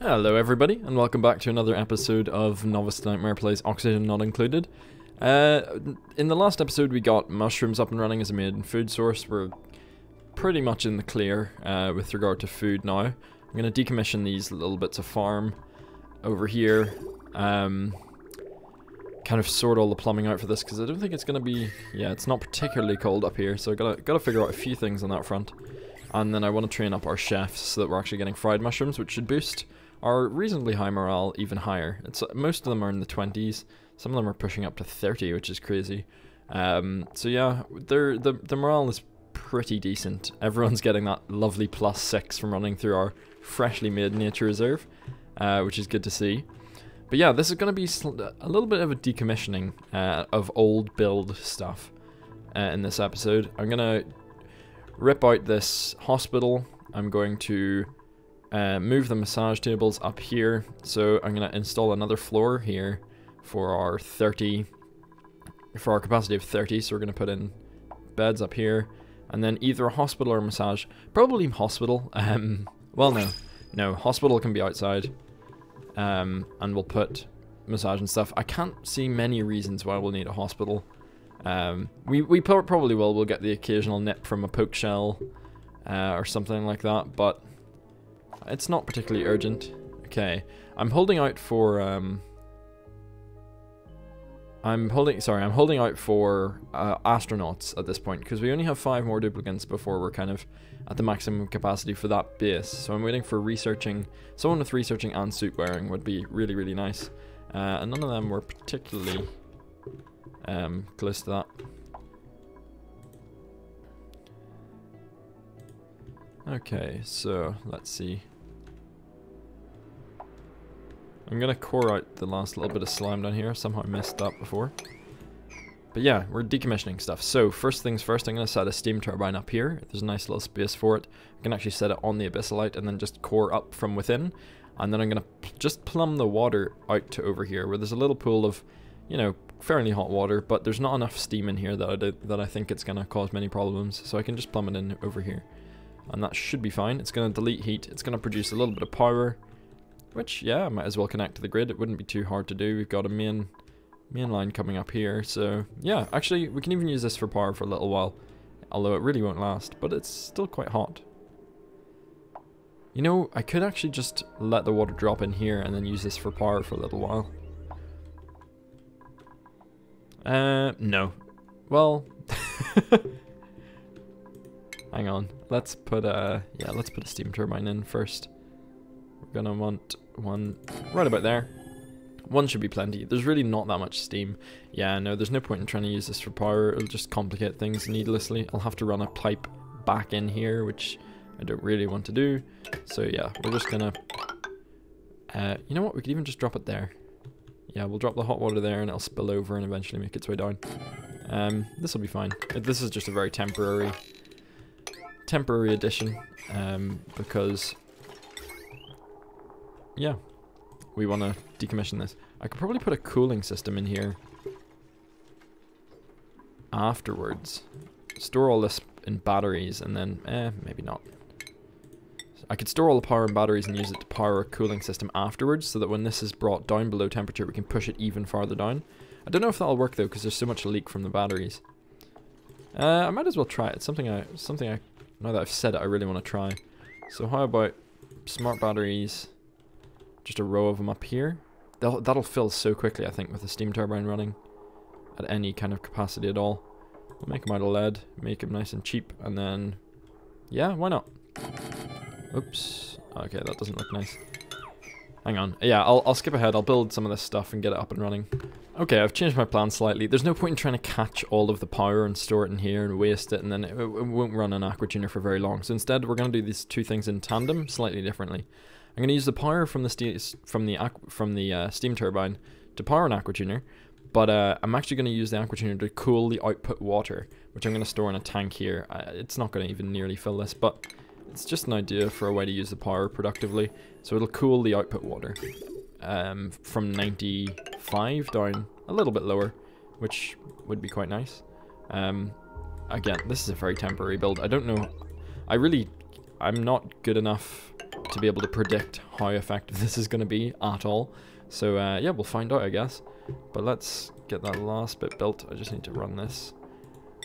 Hello everybody, and welcome back to another episode of Novice Nightmare Plays Oxygen Not Included. In the last episode we got mushrooms up and running as a main food source. We're pretty much in the clear with regard to food now. I'm going to decommission these little bits of farm over here. Kind of sort all the plumbing out for this because I don't think it's going to be... Yeah, it's not particularly cold up here, so I've got to figure out a few things on that front. And then I want to train up our chefs so that we're actually getting fried mushrooms, which should boost our reasonably high morale even higher. Most of them are in the 20s. Some of them are pushing up to 30, which is crazy. So yeah, the morale is pretty decent. Everyone's getting that lovely +6 from running through our freshly made nature reserve, which is good to see. But yeah, this is going to be a little bit of a decommissioning of old build stuff in this episode. I'm going to rip out this hospital. I'm going to move the massage tables up here. So I'm going to install another floor here for our capacity of 30. So we're going to put in beds up here, and then either a hospital or a massage. Probably hospital. Well, no, hospital can be outside. And we'll put massage and stuff. I can't see many reasons why we'll need a hospital. We probably will. We'll get the occasional nip from a poke shell or something like that, but it's not particularly urgent. Okay, I'm holding out for astronauts at this point because we only have 5 more duplicants before we're kind of at the maximum capacity for that base. So I'm waiting for researching. Someone with researching and suit wearing would be really, really nice. And none of them were particularly close to that. Okay, so let's see. I'm gonna core out the last little bit of slime down here. Somehow I missed that before. But yeah, we're decommissioning stuff. So first things first, I'm gonna set a steam turbine up here. There's a nice little space for it. I can actually set it on the abyssalite and then just core up from within. And then I'm gonna just plumb the water out to over here, where there's a little pool of, you know, fairly hot water, but there's not enough steam in here that I think it's gonna cause many problems. So I can just plumb it in over here, and that should be fine. It's gonna delete heat. It's gonna produce a little bit of power, which, yeah, I might as well connect to the grid. It wouldn't be too hard to do. We've got a main line coming up here, so yeah, actually we can even use this for power for a little while, although it really won't last, but it's still quite hot. You know, I could actually just let the water drop in here and then use this for power for a little while. No. Well, hang on. Let's put a steam turbine in first. We're gonna want one right about there. One should be plenty. There's really not that much steam. Yeah, no, there's no point in trying to use this for power. It'll just complicate things needlessly. I'll have to run a pipe back in here, which I don't really want to do. So yeah, we're just gonna... you know what? We could even just drop it there. Yeah, we'll drop the hot water there and it'll spill over and eventually make its way down. This will be fine. This is just a very temporary addition, because... yeah, we want to decommission this. I could probably put a cooling system in here afterwards. Store all this in batteries and then, maybe not. I could store all the power in batteries and use it to power a cooling system afterwards so that when this is brought down below temperature we can push it even farther down. I don't know if that'll work though because there's so much leak from the batteries. I might as well try it. It's something I now that I've said it, I really want to try. So how about smart batteries? Just a row of them up here. That'll fill so quickly, I think, with a steam turbine running at any kind of capacity at all. We'll make them out of lead, make them nice and cheap, and then, yeah, why not? Oops. Okay, that doesn't look nice. Hang on. Yeah, I'll skip ahead. I'll build some of this stuff and get it up and running. Okay, I've changed my plan slightly. There's no point in trying to catch all of the power and store it in here and waste it, and then it won't run an aqua tuner for very long. So instead, we're going to do these two things in tandem, slightly differently. I'm going to use the power from the steam turbine to power an aqua tuner, but I'm actually going to use the aqua tuner to cool the output water, which I'm going to store in a tank here. It's not going to even nearly fill this, but it's just an idea for a way to use the power productively. So it'll cool the output water from 95 down a little bit lower, which would be quite nice. Again, this is a very temporary build. I don't know. I'm not good enough to be able to predict how effective this is going to be at all. So yeah, we'll find out, I guess. But let's get that last bit built. I just need to run this.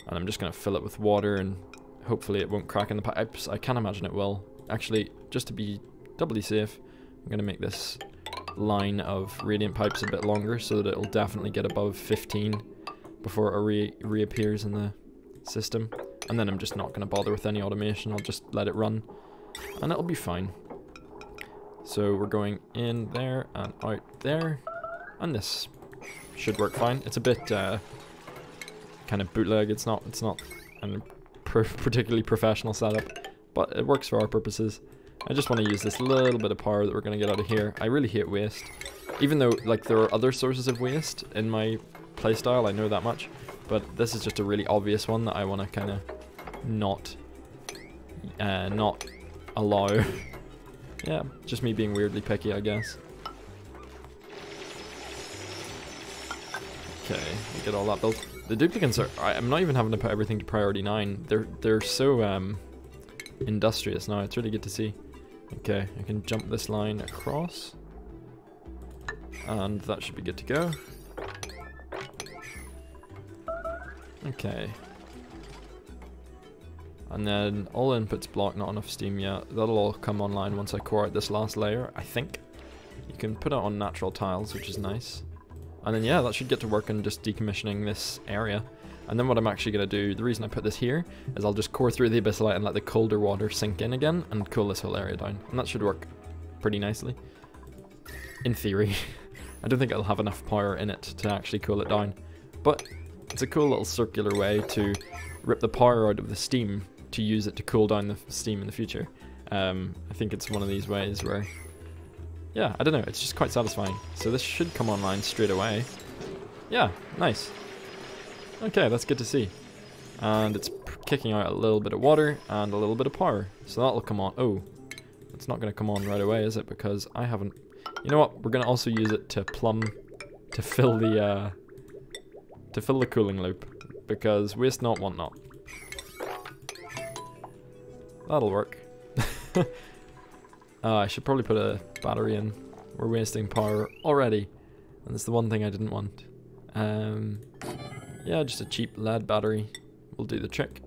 And I'm just going to fill it with water, and hopefully it won't crack in the pipes. I can't imagine it will. Actually, just to be doubly safe, I'm going to make this line of radiant pipes a bit longer so that it'll definitely get above 15 before it reappears in the system. And then I'm just not going to bother with any automation. I'll just let it run and it'll be fine. So we're going in there and out there, and this should work fine. It's a bit kind of bootleg. It's not a particularly professional setup, but it works for our purposes. I just want to use this little bit of power that we're going to get out of here. I really hate waste, even though like there are other sources of waste in my playstyle, I know that much, but this is just a really obvious one that I want to kind of not allow. Yeah, just me being weirdly picky, I guess. Okay, we get all that built. The duplicants are, I'm not even having to put everything to priority 9. They're so industrious now. It's really good to see. Okay, I can jump this line across, and that should be good to go. Okay. And then all inputs block, not enough steam yet. That'll all come online once I core out this last layer, I think. You can put it on natural tiles, which is nice. And then yeah, that should get to work on just decommissioning this area. And then what I'm actually going to do, the reason I put this here, is I'll just core through the abyssalite and let the colder water sink in again and cool this whole area down. And that should work pretty nicely. In theory. I don't think it'll have enough power in it to actually cool it down. But it's a cool little circular way to rip the power out of the steam to use it to cool down the steam in the future. I think it's one of these ways where, yeah, I don't know, it's just quite satisfying. So this should come online straight away. Yeah, nice. Okay, that's good to see. And it's kicking out a little bit of water and a little bit of power. So that'll come on. Oh, it's not going to come on right away, is it? Because I haven't... You know what? We're going to also use it to fill the cooling loop. Because waste not, want not. That'll work. I should probably put a battery in. We're wasting power already. And that's the one thing I didn't want. Yeah, just a cheap lead battery will do the trick.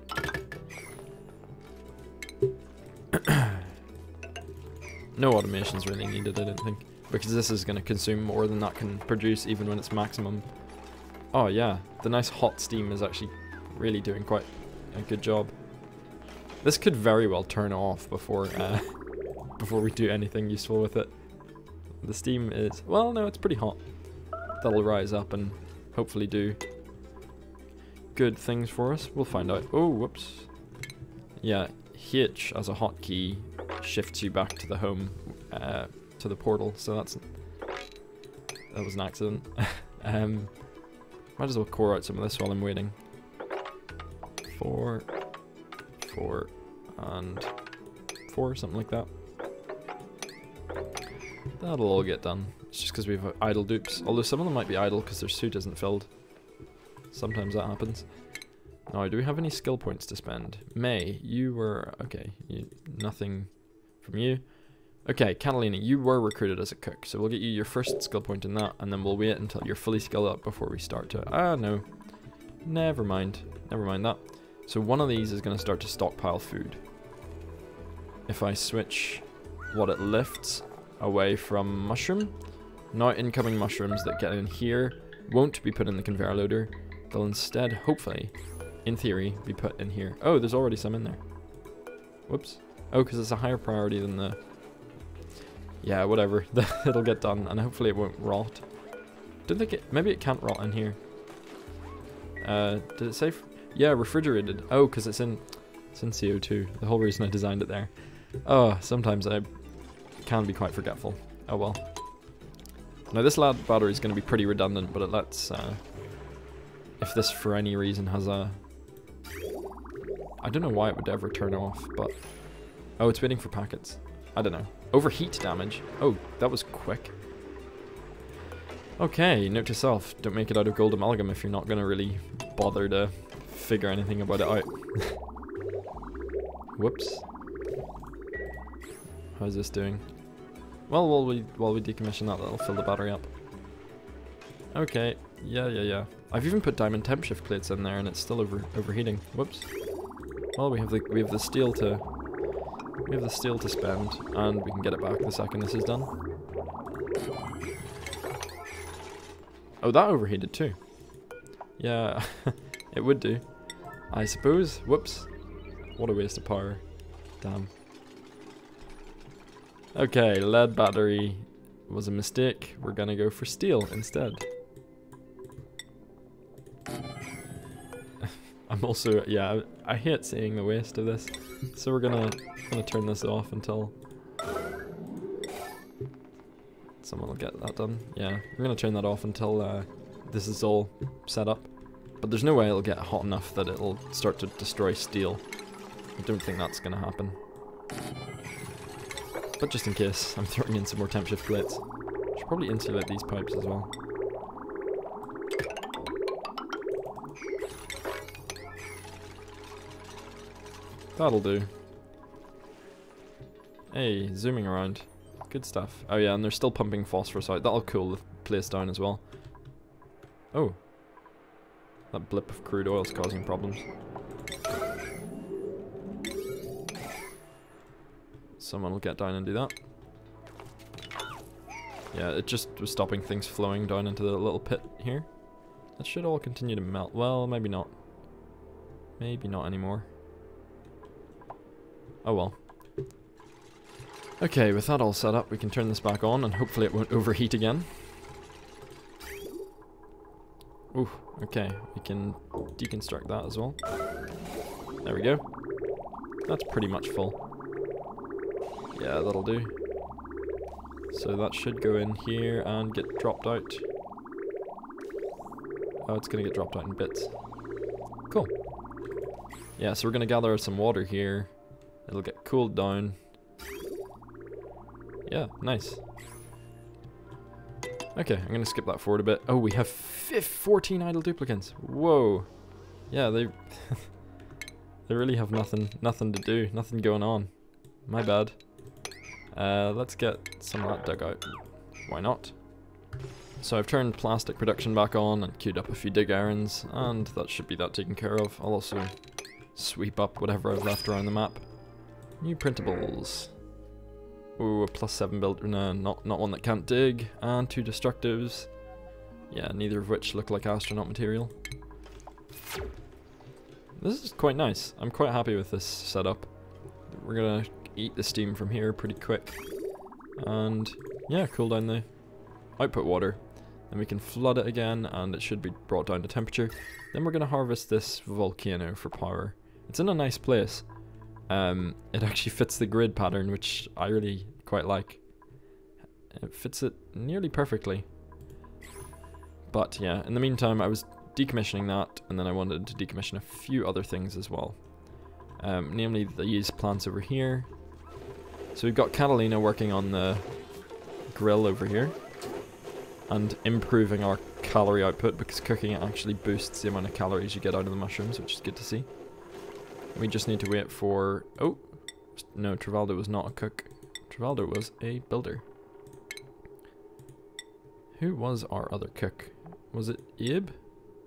No automation's really needed, I don't think. Because this is going to consume more than that can produce even when it's maximum. Oh yeah, the nice hot steam is actually really doing quite a good job. This could very well turn off before we do anything useful with it. The steam is... Well, no, it's pretty hot. That'll rise up and hopefully do good things for us. We'll find out. Oh, whoops. Yeah, H as a hotkey shifts you back to the home, to the portal. So that was an accident. Might as well core out some of this while I'm waiting. 4, 4, and 4, something like that. That'll all get done. It's just because we have idle dupes. Although some of them might be idle because their suit isn't filled. Sometimes that happens. Now, do we have any skill points to spend? May, you were... Okay, nothing from you. Okay, Catalina, you were recruited as a cook, so we'll get you your first skill point in that, and then we'll wait until you're fully skilled up before we start to... Ah, no. Never mind. Never mind that. So one of these is going to start to stockpile food. If I switch what it lifts away from mushroom, now incoming mushrooms that get in here won't be put in the conveyor loader. They'll instead, hopefully, in theory, be put in here. Oh, there's already some in there. Whoops. Oh, because it's a higher priority than the... Yeah, whatever. It'll get done, and hopefully it won't rot. Don't think it... Maybe it can't rot in here. Did it say... Yeah, refrigerated. Oh, because it's in CO2. The whole reason I designed it there. Oh, sometimes I can be quite forgetful. Oh well. Now this lead battery is going to be pretty redundant, but it lets... if this for any reason has a... I don't know why it would ever turn off, but... Oh, it's waiting for packets. I don't know. Overheat damage. Oh, that was quick. Okay, note to self. Don't make it out of gold amalgam if you're not going to really bother to figure anything about it out. Whoops. How's this doing? Well, while we decommission that, that'll fill the battery up. Okay, yeah. I've even put diamond temp shift plates in there, and it's still overheating. Whoops. Well, we have the steel to spend, and we can get it back the second this is done. Oh, that overheated too. Yeah, it would do, I suppose. Whoops. What a waste of power. Damn. Okay, lead battery was a mistake. We're gonna go for steel instead. I'm also, yeah, I hate seeing the waste of this. So we're gonna turn this off until someone will get that done. Yeah, we're gonna turn that off until this is all set up. But there's no way it'll get hot enough that it'll start to destroy steel. I don't think that's gonna happen. But just in case, I'm throwing in some more temp shift plates. Should probably insulate these pipes as well. That'll do. Hey, zooming around. Good stuff. Oh yeah, and they're still pumping phosphorus out. That'll cool the place down as well. Oh. That blip of crude oil is causing problems. Someone will get down and do that. Yeah, it just was stopping things flowing down into the little pit here. That should all continue to melt. Well, maybe not. Maybe not anymore. Oh well. Okay, with that all set up, we can turn this back on and hopefully it won't overheat again. Ooh, okay, we can deconstruct that as well. There we go. That's pretty much full. Yeah, that'll do. So that should go in here and get dropped out. Oh, it's gonna get dropped out in bits. Cool. Yeah, so we're gonna gather some water here. It'll get cooled down. Yeah, nice. Okay, I'm gonna skip that forward a bit. Oh, we have 14 idle duplicants. Whoa. Yeah, they they really have nothing to do, nothing going on. My bad. Let's get some of that dug out. Why not? So I've turned plastic production back on and queued up a few dig errands, and that should be that taken care of. I'll also sweep up whatever I've left around the map. New printables. Ooh, a +7 build. No, not one that can't dig. And 2 destructives. Yeah, neither of which look like astronaut material. This is quite nice. I'm quite happy with this setup. We're gonna eat the steam from here pretty quick. And yeah, cool down the output water. Then we can flood it again and it should be brought down to temperature. Then we're gonna harvest this volcano for power. It's in a nice place. It actually fits the grid pattern, which I really quite like. It fits it nearly perfectly. But yeah, in the meantime I was decommissioning that, and then I wanted to decommission a few other things as well. Namely these plants over here. So we've got Catalina working on the grill over here and improving our calorie output, because cooking it actually boosts the amount of calories you get out of the mushrooms, which is good to see. We just need to wait for... Oh! No, Travaldo was not a cook. Travaldo was a builder. Who was our other cook? Was it Abe?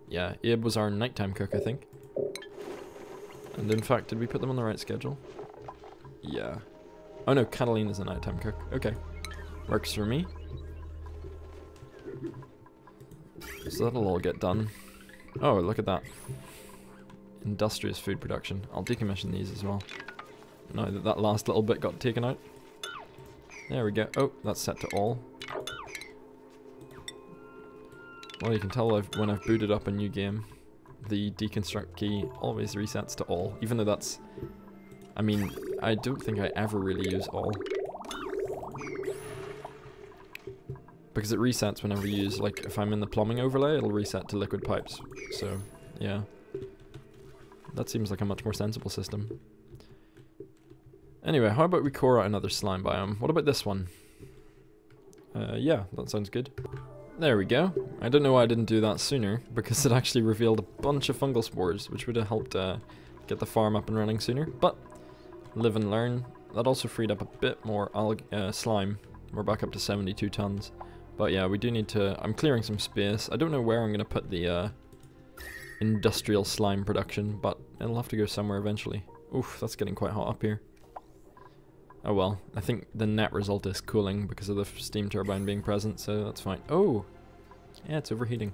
Yeah, Abe was our nighttime cook, I think. And in fact, did we put them on the right schedule? Yeah. Oh no, Catalina's a nighttime cook. Okay. Works for me. So that'll all get done. Oh, look at that. Industrious food production. I'll decommission these as well. Now that that last little bit got taken out. There we go. Oh, that's set to all. Well, you can tell when I've booted up a new game, the deconstruct key always resets to all, even though that's... I mean, I don't think I ever really use all. Because it resets whenever you use, like, if I'm in the plumbing overlay, it'll reset to liquid pipes. So, yeah. That seems like a much more sensible system. Anyway, how about we core out another slime biome? What about this one? Yeah, that sounds good. There we go. I don't know why I didn't do that sooner, because it actually revealed a bunch of fungal spores, which would have helped get the farm up and running sooner, but live and learn. that also freed up a bit more slime. We're back up to 72 tons. But yeah, we do need to... I'm clearing some space. I don't know where I'm going to put the industrial slime production, but it'll have to go somewhere eventually. Oof, that's getting quite hot up here. Oh well, I think the net result is cooling because of the steam turbine being present, so that's fine. Oh! Yeah, it's overheating.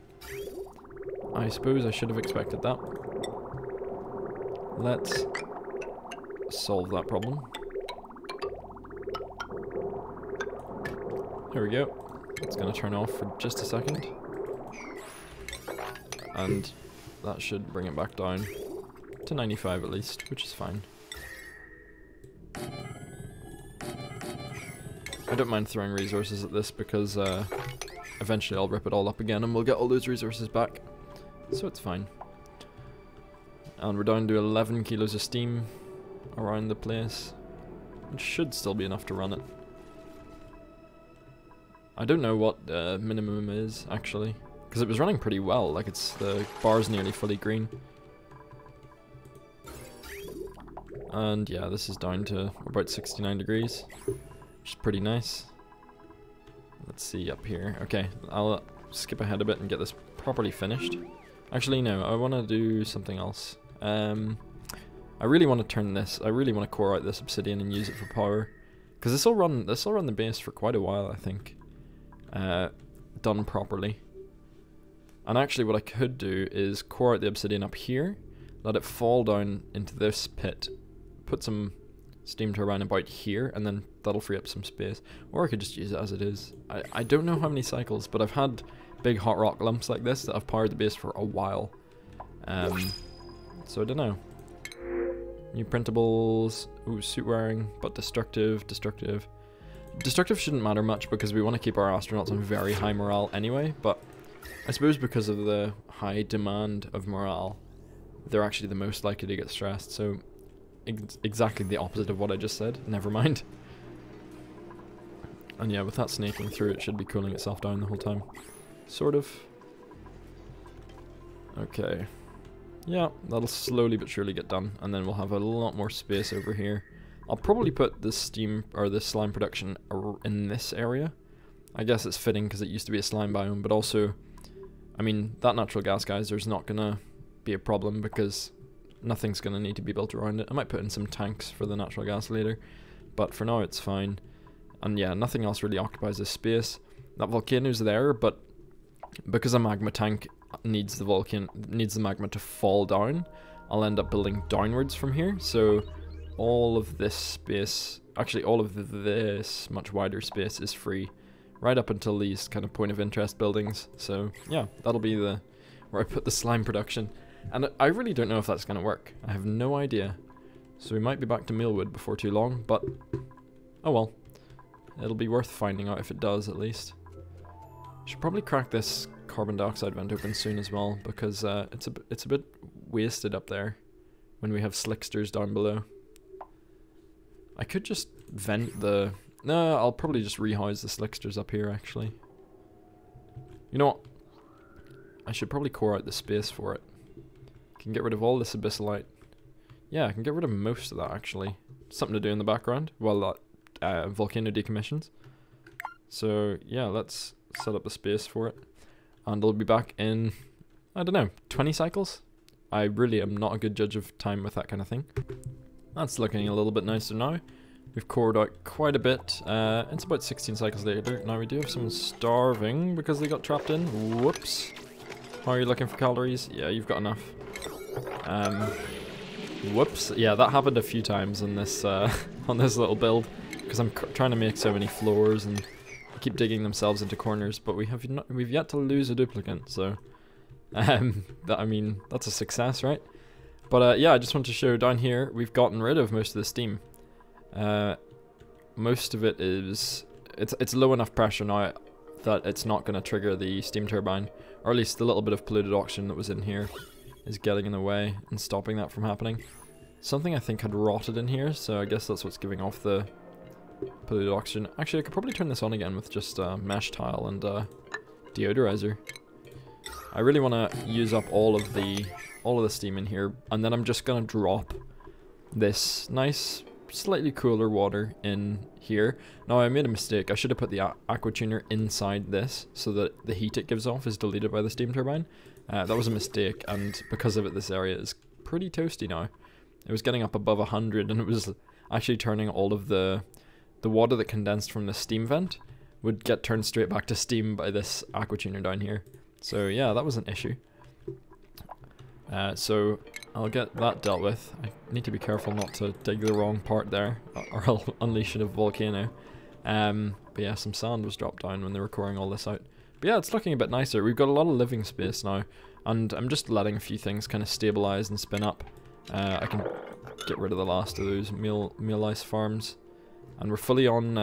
I suppose I should have expected that. Let's solve that problem. Here we go. It's going to turn off for just a second. And that should bring it back down to 95 at least, which is fine. I don't mind throwing resources at this because eventually I'll rip it all up again and we'll get all those resources back. So it's fine. And we're down to 11 kilos of steam around the place, which should still be enough to run it. I don't know what minimum is actually, because it was running pretty well. Like the bar's nearly fully green. And yeah, this is down to about 69 degrees, which is pretty nice. Let's see up here. Okay, I'll skip ahead a bit and get this properly finished. Actually, no, I want to do something else. I really want to turn this. I really want to core out this obsidian and use it for power, because this will run the base for quite a while, I think. Done properly. And actually, what I could do is core out the obsidian up here, let it fall down into this pit, put some steam turbine about here, and then that'll free up some space. Or I could just use it as it is. I don't know how many cycles, but I've had big hot rock lumps like this that have powered the base for a while. So I don't know. New printables. Ooh, suit wearing, but destructive. Destructive shouldn't matter much because we want to keep our astronauts on very high morale anyway, but I suppose because of the high demand of morale, they're actually the most likely to get stressed, so exactly the opposite of what I just said. Never mind. And yeah, with that snaking through, it should be cooling itself down the whole time. Sort of. Okay. Yeah, that'll slowly but surely get done, and then we'll have a lot more space over here. I'll probably put this steam, or this slime production in this area. I guess it's fitting because it used to be a slime biome, but also, I mean, that natural gas geyser's not gonna be a problem because nothing's gonna need to be built around it. I might put in some tanks for the natural gas later, but for now it's fine. And yeah, nothing else really occupies this space. That volcano's there, but because a magma tank needs the magma to fall down, I'll end up building downwards from here, so all of this space, actually all of this much wider space is free, right up until these kind of point of interest buildings. So yeah, that'll be where I put the slime production. And I really don't know if that's going to work. I have no idea. So we might be back to mealwood before too long, but oh well. It'll be worth finding out if it does, at least. Should probably crack this carbon dioxide vent open soon as well, because it's a bit wasted up there when we have slicksters down below. I could just vent the... No, I'll probably just rehouse the slicksters up here, actually. You know what? I should probably core out the space for it. Can get rid of all this abyssalite. Yeah, I can get rid of most of that, actually. Something to do in the background while that volcano decommissions. So, yeah, let's set up the space for it. And I'll be back in, I don't know, 20 cycles? I really am not a good judge of time with that kind of thing. That's looking a little bit nicer now. We've cored out quite a bit. It's about 16 cycles later. Now we do have someone starving because they got trapped in. Whoops. How are you looking for calories? Yeah, you've got enough. Whoops. Yeah, that happened a few times on this little build because I'm trying to make so many floors and they keep digging themselves into corners. But we've yet to lose a duplicant, so I mean that's a success, right? But yeah, I just want to show down here we've gotten rid of most of the steam. Most of it is it's low enough pressure now that it's not going to trigger the steam turbine, or at least the little bit of polluted oxygen that was in here is getting in the way and stopping that from happening. Something I think had rotted in here, so I guess that's what's giving off the polluted oxygen. Actually, I could probably turn this on again with just mesh tile and deodorizer. I really want to use up all of the steam in here, and then I'm just gonna drop this nice slightly cooler water in here. Now I made a mistake. I should have put the aqua tuner inside this so that the heat it gives off is deleted by the steam turbine. That was a mistake, and because of it this area is pretty toasty now. It was getting up above 100 and it was actually turning all of the water that condensed from the steam vent would get turned straight back to steam by this aqua tuner down here. So yeah, that was an issue. So I'll get that dealt with. I need to be careful not to dig the wrong part there, or I'll unleash a volcano. But yeah, some sand was dropped down when they were coring all this out. But yeah, it's looking a bit nicer. We've got a lot of living space now, and I'm just letting a few things kind of stabilize and spin up. I can get rid of the last of those meal ice farms, and we're fully on.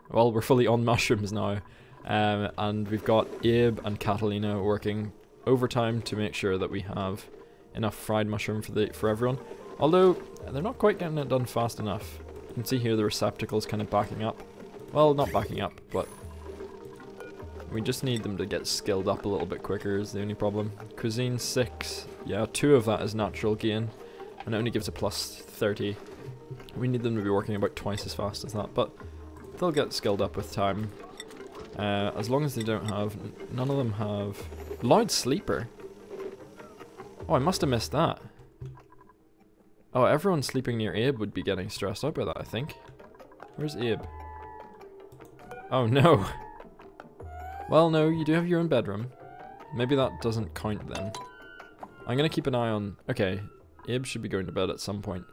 Well, we're fully on mushrooms now, and we've got Abe and Catalina working overtime to make sure that we have enough fried mushroom for everyone. Although they're not quite getting it done fast enough. You can see here the receptacle's kind of backing up. Well, not backing up, but we just need them to get skilled up a little bit quicker is the only problem. Cuisine 6, yeah, 2 of that is natural gain, and it only gives a plus 30. We need them to be working about twice as fast as that, but they'll get skilled up with time. As long as they don't have, none of them have loud sleeper. Oh, I must have missed that. Oh, everyone sleeping near Abe would be getting stressed out by that, I think. Where's Abe? Oh no. Well, no, you do have your own bedroom. Maybe that doesn't count then. I'm gonna keep an eye on... Okay, Abe should be going to bed at some point.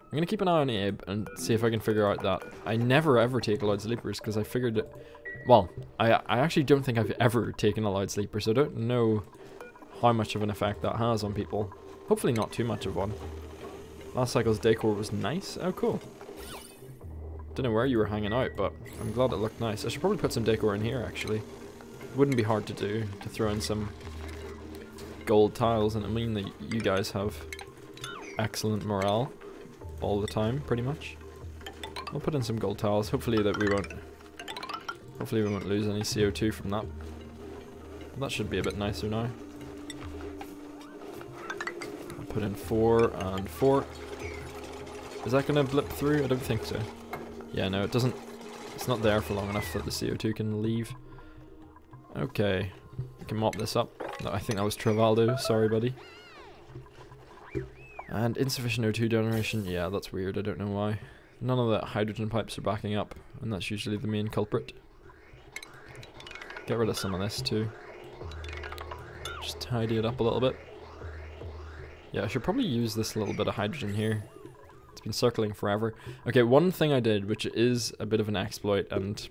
I'm gonna keep an eye on Abe and see if I can figure out that. I never ever take loud sleepers because I figured it... Well, I actually don't think I've ever taken a loud sleeper, so I don't know how much of an effect that has on people. Hopefully not too much of one. Last cycle's decor was nice. Oh, cool. Don't know where you were hanging out, but I'm glad it looked nice. I should probably put some decor in here, actually. Wouldn't be hard to do, to throw in some gold tiles, and I mean that you guys have excellent morale all the time, pretty much. I'll put in some gold tiles. Hopefully we won't lose any CO2 from that. That should be a bit nicer now. I'll put in 4 and 4. Is that going to blip through? I don't think so. Yeah, no, it doesn't. It's not there for long enough that the CO2 can leave. Okay, we can mop this up. No, I think that was Travaldo. Sorry, buddy. And insufficient O2 generation. Yeah, that's weird. I don't know why. None of the hydrogen pipes are backing up, and that's usually the main culprit. Get rid of some of this too. Just tidy it up a little bit. Yeah, I should probably use this little bit of hydrogen here. It's been circling forever. Okay, one thing I did, which is a bit of an exploit, and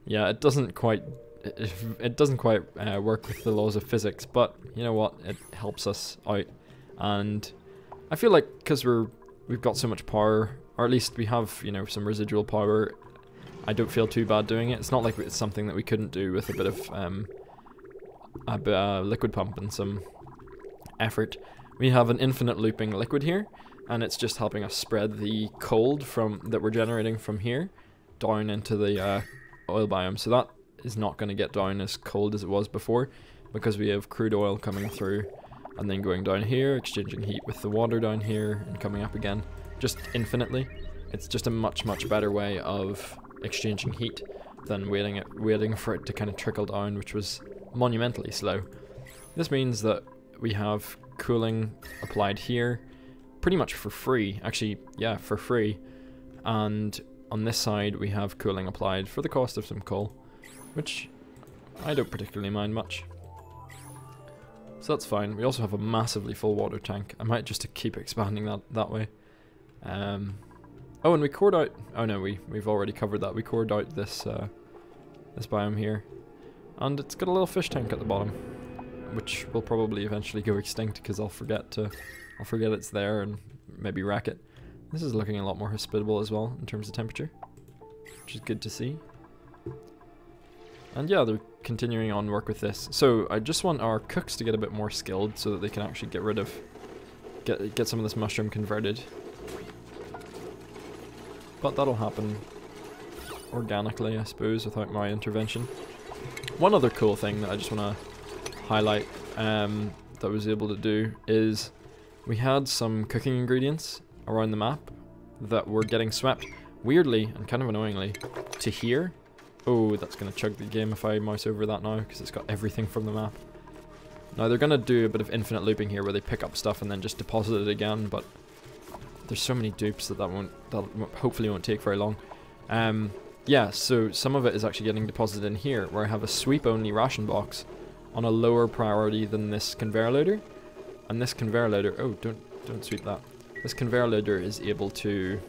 yeah, it doesn't quite work with the laws of physics, but you know what? It helps us out, and I feel like because we've got so much power, or at least we have, you know, some residual power. I don't feel too bad doing it. It's not like it's something that we couldn't do with a bit of liquid pump and some effort. We have an infinite looping liquid here, and it's just helping us spread the cold that we're generating from here down into the oil biome. So that is not going to get down as cold as it was before, because we have crude oil coming through and then going down here, exchanging heat with the water down here and coming up again, just infinitely. It's just a much better way of exchanging heat than waiting for it to kind of trickle down, which was monumentally slow. This means that we have cooling applied here pretty much for free. Actually, yeah, for free. And on this side we have cooling applied for the cost of some coal, which I don't particularly mind much. So that's fine. We also have a massively full water tank. I might just keep expanding that way. Oh, and we cored out... Oh no, we've already covered that. We cored out this this biome here. And it's got a little fish tank at the bottom, which will probably eventually go extinct because I'll forget it's there and maybe wreck it. This is looking a lot more hospitable as well in terms of temperature, which is good to see. And yeah, they're continuing on work with this. So I just want our cooks to get a bit more skilled so that they can actually get some of this mushroom converted. But that'll happen organically, I suppose, without my intervention. One other cool thing that I just want to highlight that I was able to do is we had some cooking ingredients around the map that we're getting swept, weirdly and kind of annoyingly, to here. Oh, that's going to chug the game if I mouse over that now, because it's got everything from the map. Now, they're going to do a bit of infinite looping here, where they pick up stuff and then just deposit it again, but there's so many dupes that hopefully won't take very long. Yeah, so some of it is actually getting deposited in here, where I have a sweep-only ration box on a lower priority than this conveyor loader. And this conveyor loader... Oh, don't sweep that. This conveyor loader is able to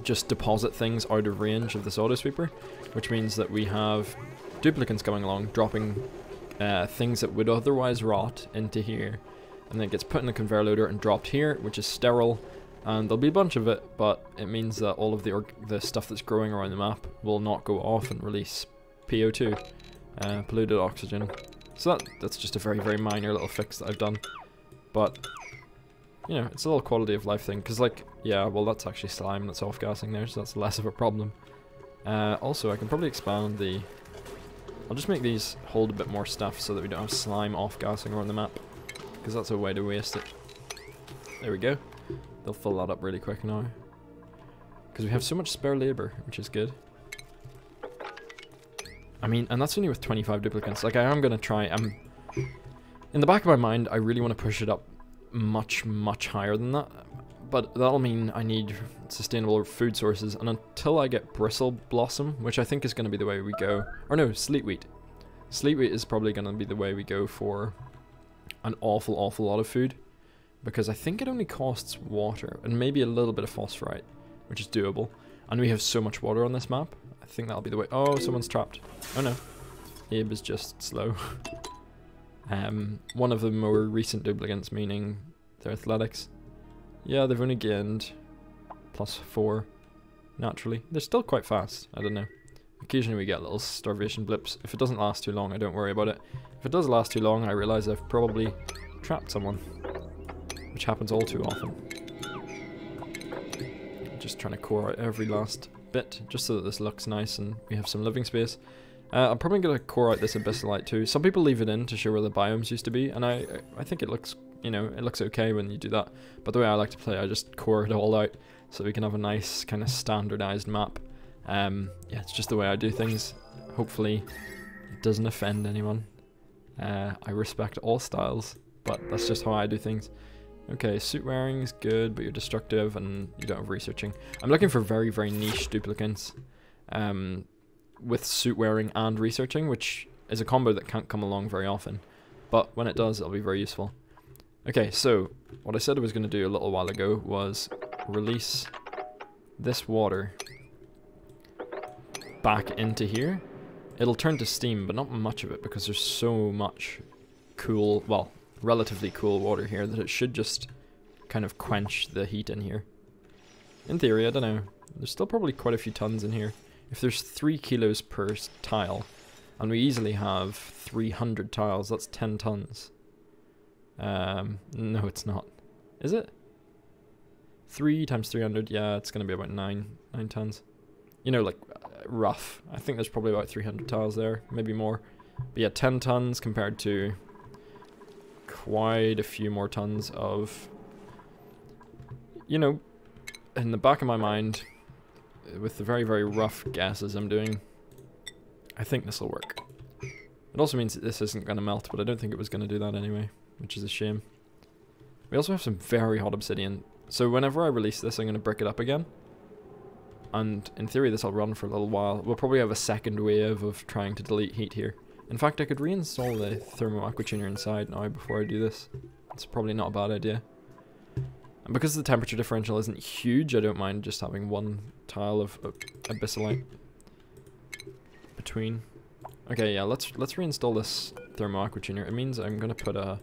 just deposit things out of range of this auto sweeper, which means that we have duplicants coming along, dropping things that would otherwise rot into here, and then it gets put in the conveyor loader and dropped here, which is sterile, and there'll be a bunch of it, but it means that all of the stuff that's growing around the map will not go off and release PO2, polluted oxygen. So that's just a very, very minor little fix that I've done, but you know, it's a little quality of life thing, because like, yeah, well, that's actually slime that's off-gassing there, so that's less of a problem. Also, I can probably expand the... I'll just make these hold a bit more stuff so that we don't have slime off-gassing around the map, because that's a way to waste it. There we go. They'll fill that up really quick now, because we have so much spare labour, which is good. I mean, and that's only with 25 duplicants. Like, I am going to try... in the back of my mind, I really want to push it up much, much higher than that, but that'll mean I need sustainable food sources, and until I get bristle blossom, which I think is going to be the way we go, or no, sleet wheat. Sleet wheat is probably going to be the way we go for an awful lot of food, because I think it only costs water and maybe a little bit of phosphorite, which is doable, and we have so much water on this map. I think that'll be the way. Oh, someone's trapped. Oh no, Abe is just slow. One of the more recent duplicants, meaning their athletics. Yeah, they've only gained +4 naturally. They're still quite fast. I don't know. Occasionally we get little starvation blips. If it doesn't last too long, I don't worry about it. If it does last too long, I realize I've probably trapped someone, which happens all too often. Just trying to core out every last bit, just so that this looks nice and we have some living space. I'm probably going to core out this abyssalite too. Some people leave it in to show where the biomes used to be, and I think it looks, you know, it looks okay when you do that. But the way I like to play, I just core it all out so we can have a nice kind of standardized map. Yeah, it's just the way I do things. Hopefully it doesn't offend anyone. I respect all styles, but that's just how I do things. Okay, suit wearing is good, but you're destructive and you don't have researching. I'm looking for very, very niche duplicants. With suit wearing and researching, which is a combo that can't come along very often, but when it does, it'll be very useful. Okay, so what I said I was going to do a little while ago was release this water back into here. It'll turn to steam, but not much of it, because there's so much cool, well, relatively cool water here that it should just kind of quench the heat in here. In theory, I don't know. There's still probably quite a few tons in here. If there's 3 kilos per tile, and we easily have 300 tiles, that's 10 tons. No, it's not. Is it? 3 times 300, yeah, it's going to be about 9 tons. You know, like, rough. I think there's probably about 300 tiles there, maybe more. But yeah, 10 tons compared to quite a few more tons of... You know, in the back of my mind, with the very, very rough guesses I'm doing, I think this will work. It also means that this isn't going to melt, but I don't think it was going to do that anyway, which is a shame. We also have some very hot obsidian, so whenever I release this, I'm going to brick it up again. And in theory, this will run for a little while. We'll probably have a second wave of trying to delete heat here. In fact, I could reinstall the thermo aqua tuner inside now before I do this. It's probably not a bad idea. And because the temperature differential isn't huge, I don't mind just having one tile of abyssalite between. Okay, yeah, let's reinstall this thermo aqua tuner. It means I'm gonna put a...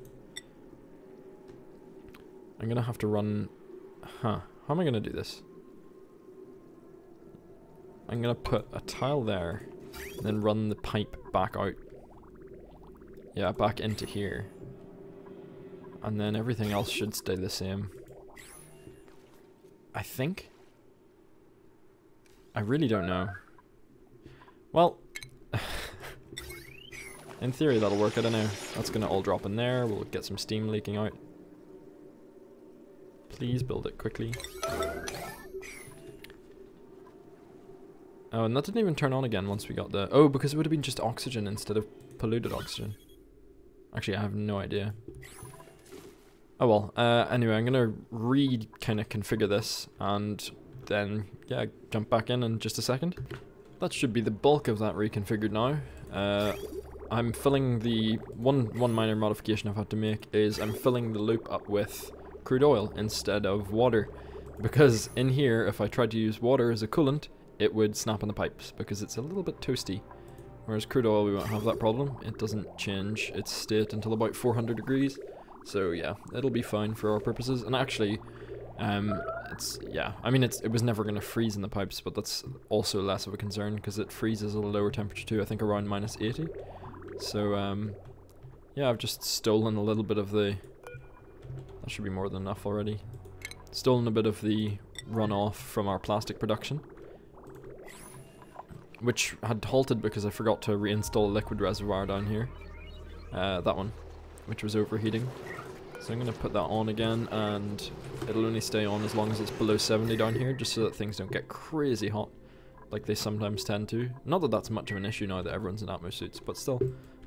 I'm gonna have to run... Huh, how am I gonna do this? I'm gonna put a tile there, and then run the pipe back out. Yeah, back into here. And then everything else should stay the same. I think. I really don't know. Well, in theory that'll work, I don't know. That's gonna all drop in there, we'll get some steam leaking out. Please build it quickly. Oh, and that didn't even turn on again once we got the... Oh, because it would have been just oxygen instead of polluted oxygen. Actually, I have no idea. Oh well, anyway, I'm gonna kind of configure this, and then, yeah, jump back in just a second. That should be the bulk of that reconfigured now. I'm filling the... One minor modification I've had to make is I'm filling the loop up with crude oil instead of water. Because in here, if I tried to use water as a coolant, it would snap on the pipes because it's a little bit toasty. Whereas crude oil, we won't have that problem. It doesn't change its state until about 400 degrees. So yeah, it'll be fine for our purposes. And actually, it was never going to freeze in the pipes, but that's also less of a concern because it freezes at a lower temperature too, I think around -80. So yeah, I've just stolen a little bit of the... That should be more than enough already. Stolen a bit of the runoff from our plastic production, which had halted because I forgot to reinstall a liquid reservoir down here. That one, which was overheating. So I'm going to put that on again, and it'll only stay on as long as it's below 70 down here, just so that things don't get crazy hot, like they sometimes tend to. Not that that's much of an issue now that everyone's in Atmo suits, but still,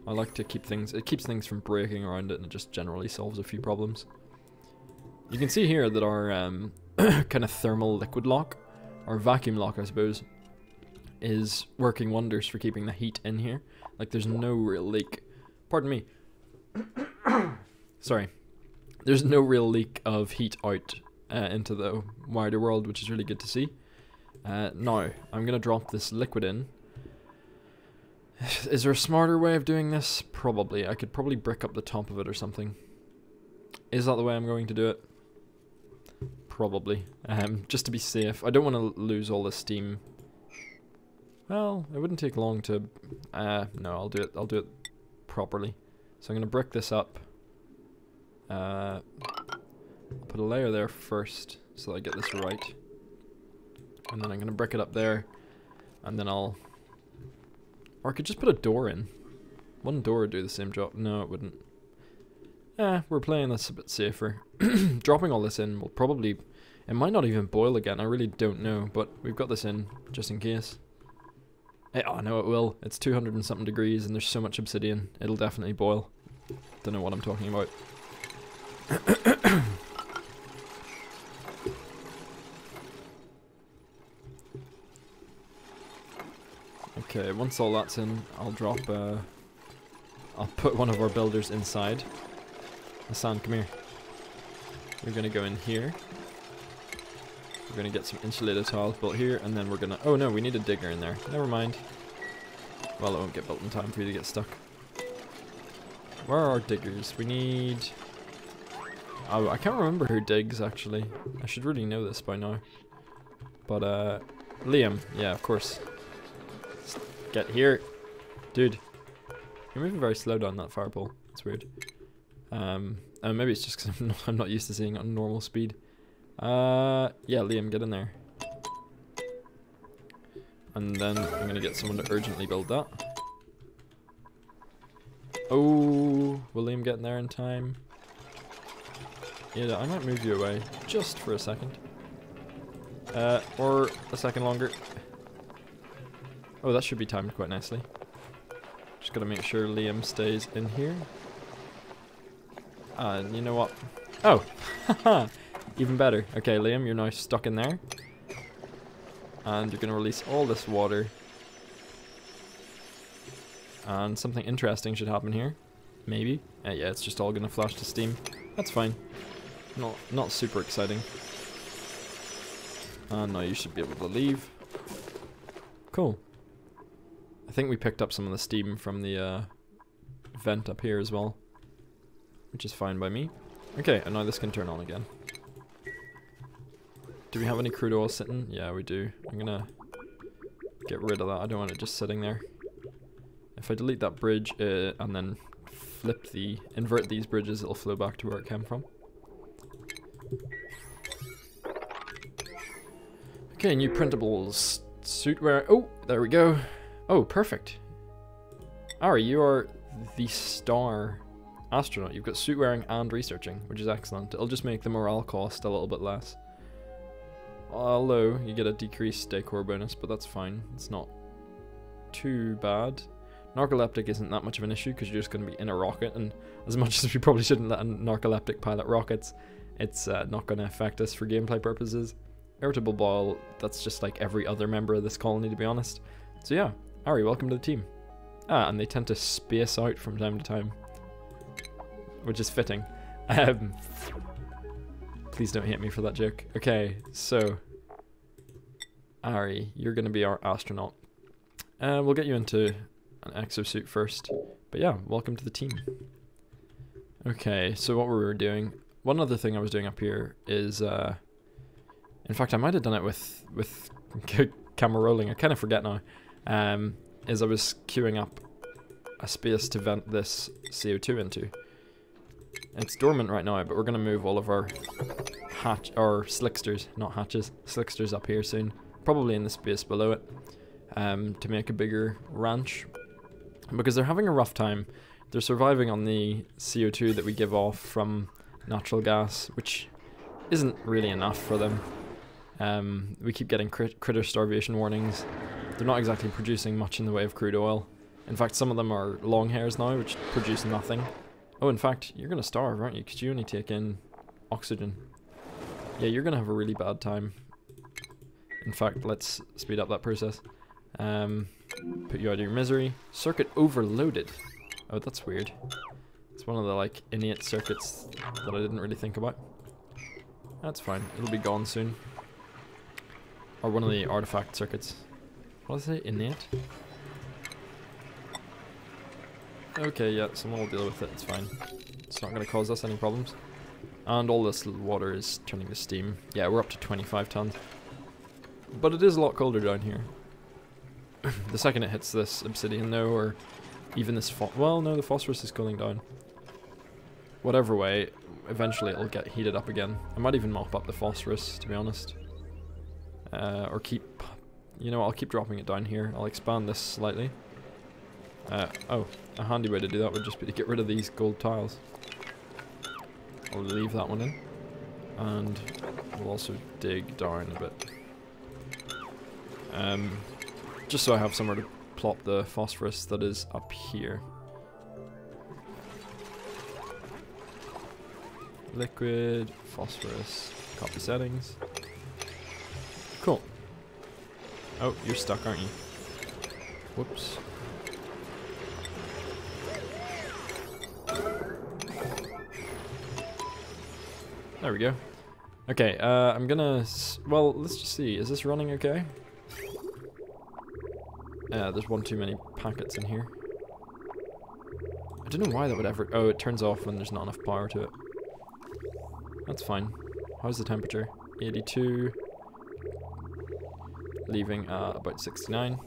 I like to keep things... It keeps things from breaking around it, and it just generally solves a few problems. You can see here that our kind of thermal liquid lock, or vacuum lock I suppose, is working wonders for keeping the heat in here. Like there's no real leak. Pardon me. Sorry. There's no real leak of heat out into the wider world, which is really good to see. Now, I'm going to drop this liquid in. Is there a smarter way of doing this? Probably. I could probably brick up the top of it or something. Is that the way I'm going to do it? Probably. Just to be safe. I don't want to lose all this steam. Well, it wouldn't take long to... no, I'll do it properly. So I'm going to brick this up. I'll put a layer there first, so that I get this right. And then I'm going to brick it up there. And then I'll... Or I could just put a door in. One door would do the same job. No, it wouldn't. We're playing this a bit safer. Dropping all this in will probably... It might not even boil again, I really don't know. But we've got this in, just in case. Oh no, it will. It's 200 and something degrees and there's so much obsidian. It'll definitely boil. Don't know what I'm talking about. Okay, once all that's in, I'll drop, I'll put one of our builders inside. Hassan, come here. We're gonna go in here. We're gonna get some insulated tiles built here, and then we're gonna... Oh no, we need a digger in there. Never mind. Well, it won't get built in time for you to get stuck. Where are our diggers? We need... Oh, I can't remember who digs, actually. I should really know this by now. But, Liam. Yeah, of course. Get here. Dude. You're moving very slow down that fire pole. That's weird. Maybe it's just because I'm not used to seeing it on normal speed. Yeah, Liam, get in there. And then I'm gonna get someone to urgently build that. Oh, will Liam get in there in time? Yeah, I might move you away just for a second. Or a second longer. Oh, that should be timed quite nicely. Just gotta make sure Liam stays in here. And you know what? Oh, haha, even better. Okay, Liam, you're now stuck in there. And you're gonna release all this water. And something interesting should happen here. Maybe. Yeah, it's just all gonna flash to steam. That's fine. Not super exciting. And now you should be able to leave. Cool. I think we picked up some of the steam from the vent up here as well, which is fine by me. Okay, and now this can turn on again. Do we have any crude oil sitting? Yeah, we do. I'm gonna get rid of that. I don't want it just sitting there. If I delete that bridge and then invert these bridges, it'll flow back to where it came from. Okay, new printables. Suit wear. Oh, there we go. Oh, perfect. Ari, you are the star astronaut. You've got suit wearing and researching, which is excellent. It'll just make the morale cost a little bit less. Although you get a decreased decor bonus, but that's fine. It's not too bad. Narcoleptic isn't that much of an issue because you're just going to be in a rocket, and as much as we probably shouldn't let a narcoleptic pilot rockets, it's not going to affect us for gameplay purposes. Irritable bowel, that's just like every other member of this colony, to be honest. So yeah, Ari, welcome to the team. Ah, and they tend to space out from time to time, which is fitting. Please don't hate me for that joke. Okay, so Ari, you're going to be our astronaut. We'll get you into an exosuit first, but yeah, welcome to the team. Okay, so what we were doing, one other thing I was doing up here is, in fact I might have done it with camera rolling, I kind of forget now, is I was queuing up a space to vent this CO2 into. It's dormant right now, but we're going to move all of our slicksters, not hatches, slicksters up here soon, probably in the space below it, to make a bigger ranch. Because they're having a rough time. They're surviving on the CO2 that we give off from natural gas, which isn't really enough for them. We keep getting critter starvation warnings. They're not exactly producing much in the way of crude oil. In fact, some of them are long hairs now, which produce nothing. Oh, in fact, you're going to starve, aren't you? Because you only take in oxygen. Yeah, you're going to have a really bad time. In fact, let's speed up that process. Put you out of your misery. Circuit overloaded. Oh, that's weird. It's one of the, like, innate circuits that I didn't really think about. That's fine. It'll be gone soon. Or one of the artifact circuits. What did I say? Innate? Okay, yeah, someone will deal with it. It's fine. It's not going to cause us any problems. And all this water is turning to steam. Yeah, we're up to 25 tons. But it is a lot colder down here. The second it hits this obsidian though, or even this well, no, the phosphorus is cooling down. Whatever way, eventually it'll get heated up again. I might even mop up the phosphorus, to be honest. Or keep, you know, I'll keep dropping it down here. I'll expand this slightly. Oh, a handy way to do that would just be to get rid of these gold tiles. I'll leave that one in. And we'll also dig down a bit. Just so I have somewhere to plop the phosphorus that is up here. Liquid, phosphorus, copy settings. Cool. Oh, you're stuck, aren't you? Whoops. There we go. Okay, I'm gonna... well, let's just see. Is this running okay? There's one too many packets in here. I don't know why that would ever... oh, it turns off when there's not enough power to it. That's fine. How's the temperature? 82. Leaving about 69.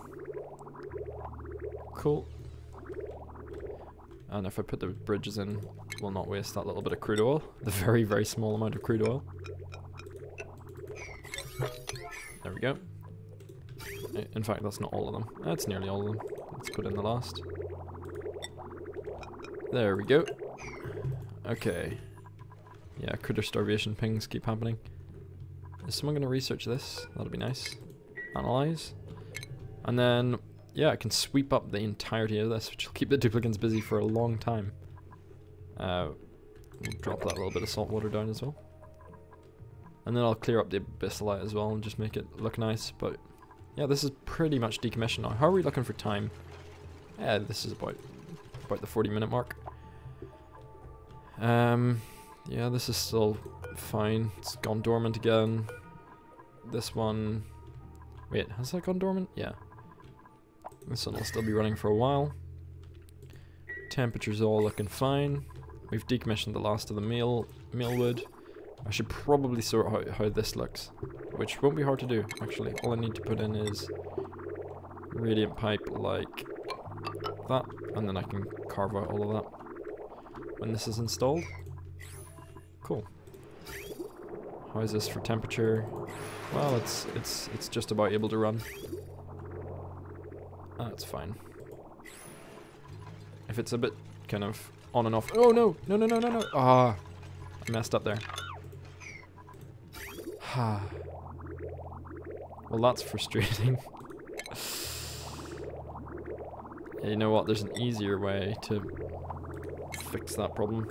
Cool. And if I put the bridges in, we'll not waste that little bit of crude oil. The very, very small amount of crude oil. There we go. In fact, that's not all of them. That's nearly all of them. Let's put in the last. There we go. Okay. Yeah, critter starvation pings keep happening. Is someone going to research this? That'll be nice. Analyze. And then, yeah, I can sweep up the entirety of this, which will keep the duplicants busy for a long time. We'll drop that little bit of salt water down as well. And then I'll clear up the abyssalite as well and just make it look nice, but... yeah, this is pretty much decommissioned now. How are we looking for time? Yeah, this is about the 40-minute mark. Yeah, this is still fine. It's gone dormant again. This one... wait, has that gone dormant? Yeah. This one will still be running for a while. Temperature's all looking fine. We've decommissioned the last of the meal wood. I should probably sort out how this looks, which won't be hard to do, actually. All I need to put in is radiant pipe like that, and then I can carve out all of that when this is installed. Cool. How is this for temperature? Well, it's just about able to run. That's fine. If it's a bit kind of on and off. Oh no! No no no no no! Ah, I messed up there. Well, that's frustrating. Yeah, you know what? There's an easier way to fix that problem.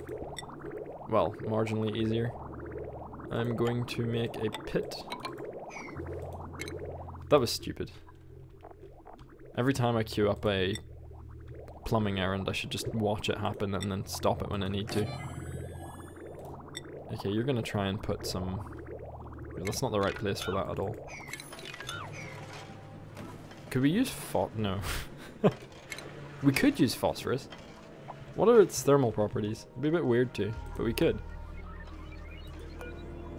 Well, marginally easier. I'm going to make a pit. That was stupid. Every time I queue up a plumbing errand, I should just watch it happen and then stop it when I need to. Okay, you're gonna try and put some... That's not the right place for that at all. Could we use No. We could use phosphorus. What are its thermal properties? It'd be a bit weird too, but we could.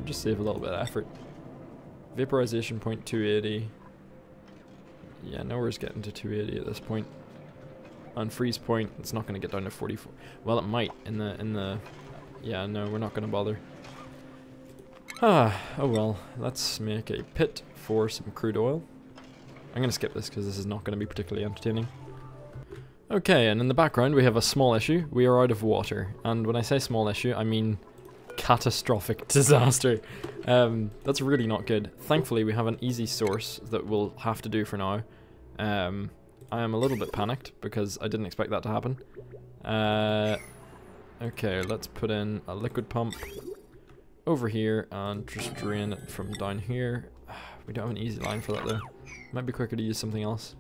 Just save a little bit of effort. Vaporization point 280. Yeah, nowhere's getting to 280 at this point. On freeze point, it's not going to get down to 44. Well, it might in the. Yeah, no, we're not going to bother. Oh well. Let's make a pit for some crude oil. I'm going to skip this because this is not going to be particularly entertaining. Okay, and in the background we have a small issue. We are out of water, and when I say small issue, I mean catastrophic disaster. That's really not good. Thankfully, we have an easy source that we'll have to do for now. I am a little bit panicked because I didn't expect that to happen. Okay, let's put in a liquid pump over here and just drain it from down here. We don't have an easy line for that though. Might be quicker to use something else.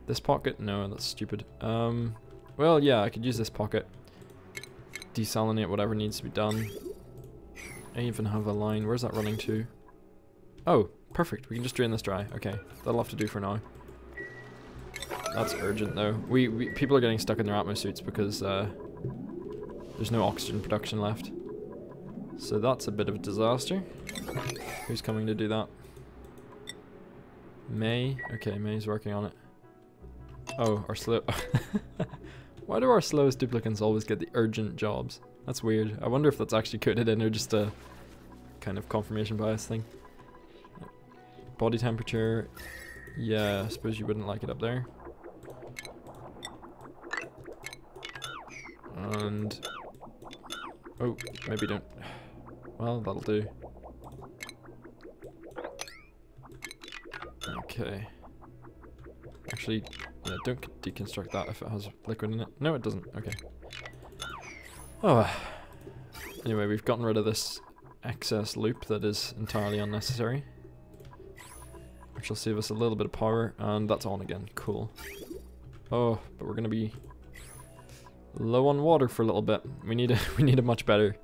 This pocket? No, that's stupid. Well, yeah, I could use this pocket. Desalinate whatever needs to be done. I even have a line. Where's that running to? Oh, perfect. We can just drain this dry. Okay, that'll have to do for now. That's urgent though. People are getting stuck in their atmo suits because there's no oxygen production left. So that's a bit of a disaster. Who's coming to do that? May? Okay, May's working on it. Oh, our slow... Why do our slowest duplicants always get the urgent jobs? That's weird. I wonder if that's actually coded in or just a kind of confirmation bias thing. Body temperature. Yeah, I suppose you wouldn't like it up there. And... Oh, maybe don't... Well, that'll do. Okay. Actually, yeah, don't deconstruct that if it has liquid in it. No, it doesn't. Okay. Oh. Anyway, we've gotten rid of this excess loop that is entirely unnecessary, which will save us a little bit of power, and that's on again. Cool. Oh, but we're gonna be low on water for a little bit. We need a much better,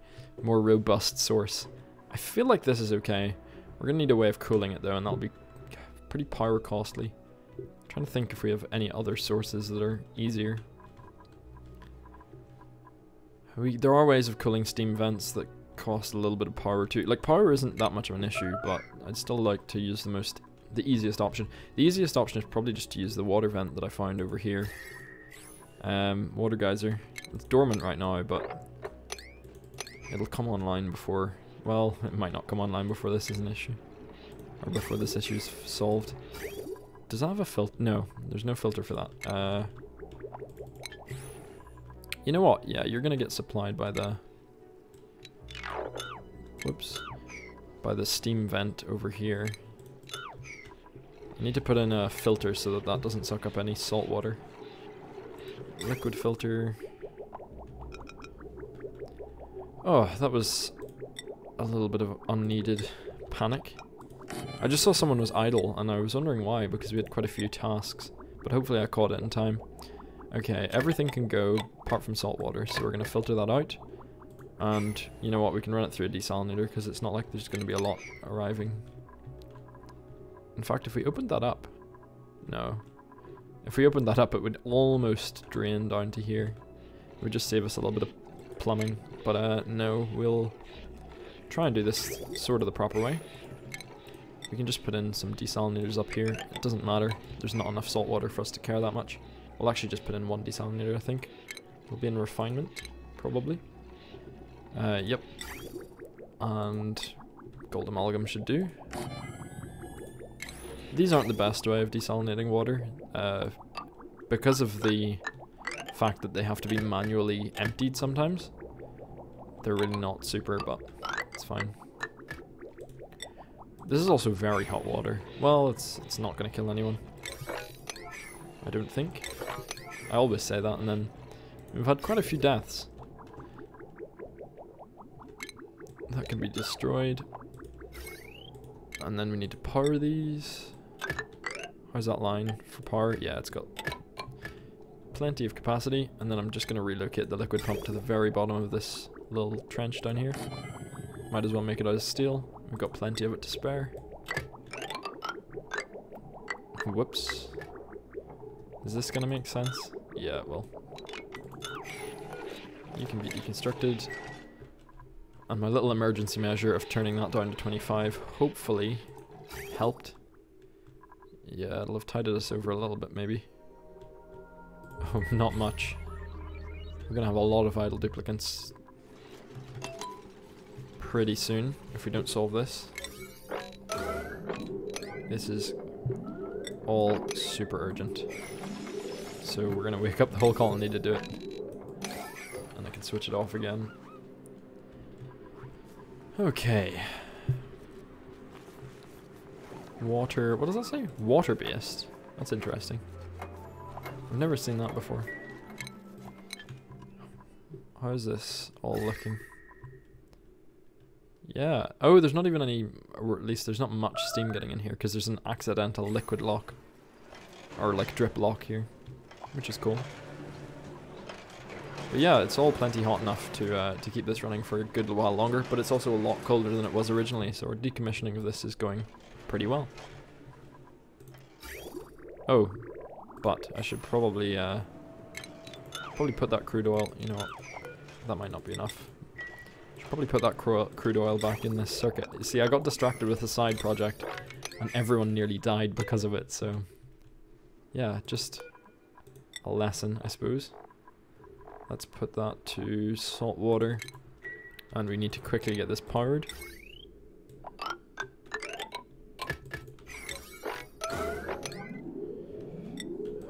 more robust source. I feel like this is okay. We're gonna need a way of cooling it though, and that'll be pretty power costly. I'm trying to think if we have any other sources that are easier. There are ways of cooling steam vents that cost a little bit of power too. Like, power isn't that much of an issue, but I'd still like to use the easiest option. The easiest option is probably just to use the water vent that I found over here. Water geyser. It's dormant right now, but it'll come online before... Well, it might not come online before this is an issue. Or before this issue is solved. Does that have a filter? No, there's no filter for that. You know what? Yeah, you're gonna get supplied by the... Whoops. By the steam vent over here. I need to put in a filter so that that doesn't suck up any salt water. Liquid filter. Oh, that was a little bit of unneeded panic. I just saw someone was idle and I was wondering why, because we had quite a few tasks, but hopefully I caught it in time. Okay, everything can go apart from salt water, so we're going to filter that out. And you know what, we can run it through a desalinator because it's not like there's going to be a lot arriving. In fact, if we opened that up... No. If we opened that up, it would almost drain down to here. It would just save us a little bit of plumbing. But no, we'll try and do this sort of the proper way. We can just put in some desalinators up here. It doesn't matter. There's not enough salt water for us to care that much. We'll actually just put in one desalinator, I think. It'll be in refinement, probably. Yep. And gold amalgam should do. These aren't the best way of desalinating water, because of the fact that they have to be manually emptied sometimes. They're really not super, but it's fine. This is also very hot water. Well, it's not going to kill anyone. I don't think. I always say that, and then we've had quite a few deaths. That can be destroyed. And then we need to power these. How's that line for power? Yeah, it's got plenty of capacity. And then I'm just going to relocate the liquid pump to the very bottom of this little trench down here. Might as well make it out of steel. We've got plenty of it to spare. Whoops. Is this going to make sense? Yeah, it will. You can be deconstructed. And my little emergency measure of turning that down to 25 hopefully helped. Yeah, it'll have tided us over a little bit maybe. Oh, not much. We're gonna have a lot of idle duplicants pretty soon if we don't solve this. This is all super urgent. So we're gonna wake up the whole colony to do it. And I can switch it off again. Okay. Water, what does that say? Water-based. That's interesting. I've never seen that before. How's this all looking? Yeah. Oh, there's not even any, or at least there's not much steam getting in here because there's an accidental liquid lock. Or like drip lock here, which is cool. But yeah, it's all plenty hot enough to keep this running for a good while longer, but it's also a lot colder than it was originally, so our decommissioning of this is going pretty well. Oh, but I should probably put that crude oil, you know what, that might not be enough. Should probably put that crude oil back in this circuit. You see, I got distracted with a side project, and everyone nearly died because of it, so yeah, just a lesson, I suppose. Let's put that to salt water, and we need to quickly get this powered.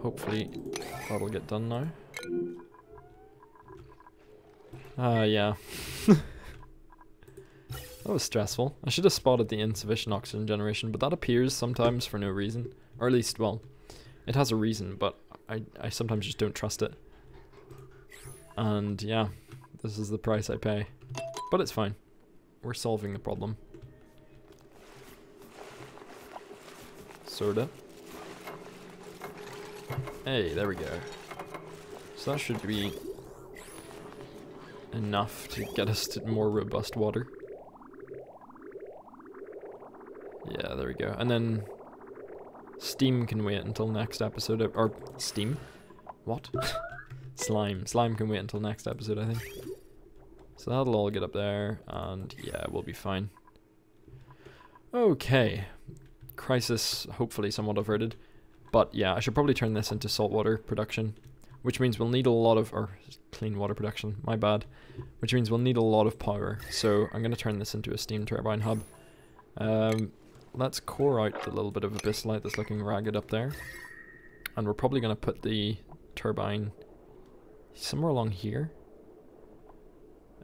Hopefully that'll get done now. Yeah. That was stressful. I should have spotted the insufficient oxygen generation, but that appears sometimes for no reason. Or at least, well, it has a reason, but I sometimes just don't trust it. And yeah, this is the price I pay. But it's fine. We're solving the problem. Sorta. Hey, there we go. So that should be enough to get us to more robust water. Yeah, there we go. And then steam can wait until next episode. Or steam? What? Slime. Slime can wait until next episode, I think. So that'll all get up there, and yeah, we'll be fine. Okay. Crisis hopefully somewhat averted. But yeah, I should probably turn this into saltwater production, which means we'll need a lot of, or clean water production, my bad. Which means we'll need a lot of power. So I'm going to turn this into a steam turbine hub. Let's core out the little bit of abyssalite that's looking ragged up there. And we're probably going to put the turbine somewhere along here.